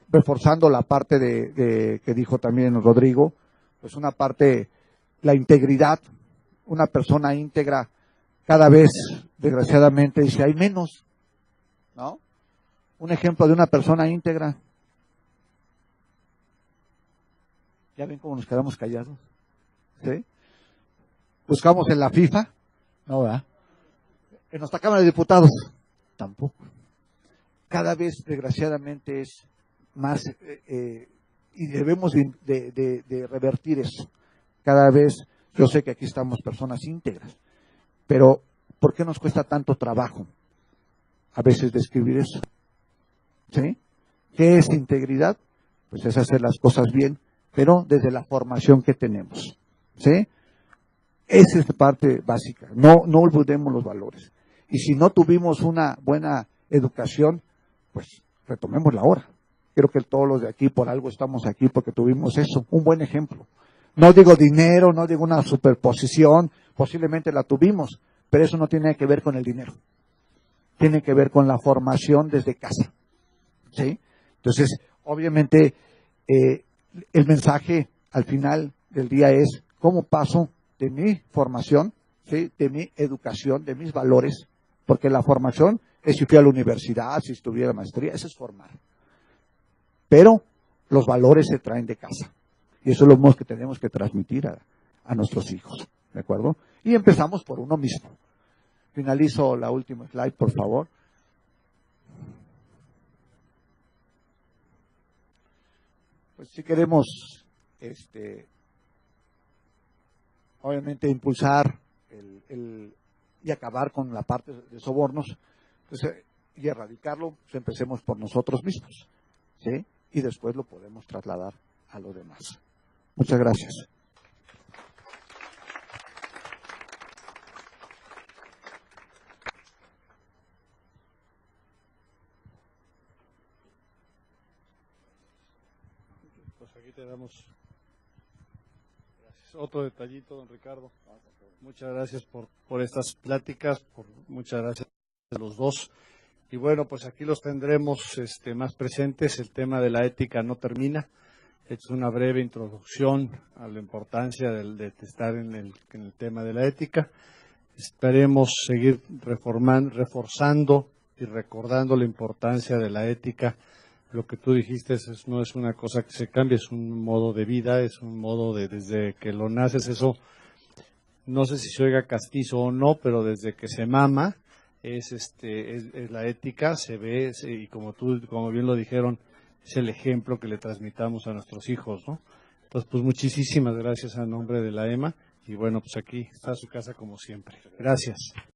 reforzando la parte que dijo también Rodrigo, pues una parte, la integridad, una persona íntegra, cada vez, desgraciadamente, dice, hay menos, ¿no? Un ejemplo de una persona íntegra. ¿Ya ven cómo nos quedamos callados? ¿Sí? Buscamos en la FIFA, no, ¿verdad? En nuestra Cámara de Diputados, tampoco. Cada vez, desgraciadamente, es más, y debemos de revertir eso. Cada vez, yo sé que aquí estamos personas íntegras, pero ¿por qué nos cuesta tanto trabajo a veces describir eso? ¿Sí? ¿Qué es integridad? Pues es hacer las cosas bien, pero desde la formación que tenemos, ¿sí? Esa es la parte básica. No olvidemos los valores. Y si no tuvimos una buena educación, pues retomemos la hora. Creo que todos los de aquí, por algo estamos aquí, porque tuvimos eso, un buen ejemplo. No digo dinero, no digo una superposición, posiblemente la tuvimos, pero eso no tiene que ver con el dinero. Tiene que ver con la formación desde casa, ¿sí? Entonces, obviamente, el mensaje al final del día es cómo paso de mi formación, ¿sí? De mi educación, de mis valores, porque la formación es si fui a la universidad, si estuviera en maestría, eso es formar. Pero los valores se traen de casa. Y eso es lo que tenemos que transmitir a nuestros hijos, ¿de acuerdo? Y empezamos por uno mismo. Finalizo la última slide, por favor. Pues si queremos obviamente impulsar y acabar con la parte de sobornos, entonces, y erradicarlo, pues empecemos por nosotros mismos, ¿sí? Y después lo podemos trasladar a lo demás. Muchas gracias. Pues aquí te damos otro detallito, don Ricardo. Muchas gracias por estas pláticas, muchas gracias a los dos. Y bueno, pues aquí los tendremos más presentes. El tema de la ética no termina. Es una breve introducción a la importancia de estar en el tema de la ética. Esperemos seguir reforzando y recordando la importancia de la ética. Lo que tú dijiste no es una cosa que se cambie, es un modo de vida, es un modo desde que lo naces, eso no sé si se oiga castizo o no, pero desde que se mama es la ética, se ve, y como bien lo dijeron, es el ejemplo que le transmitamos a nuestros hijos, ¿no? Entonces, pues muchísimas gracias a nombre de la EMA, y bueno, pues aquí está su casa como siempre. Gracias.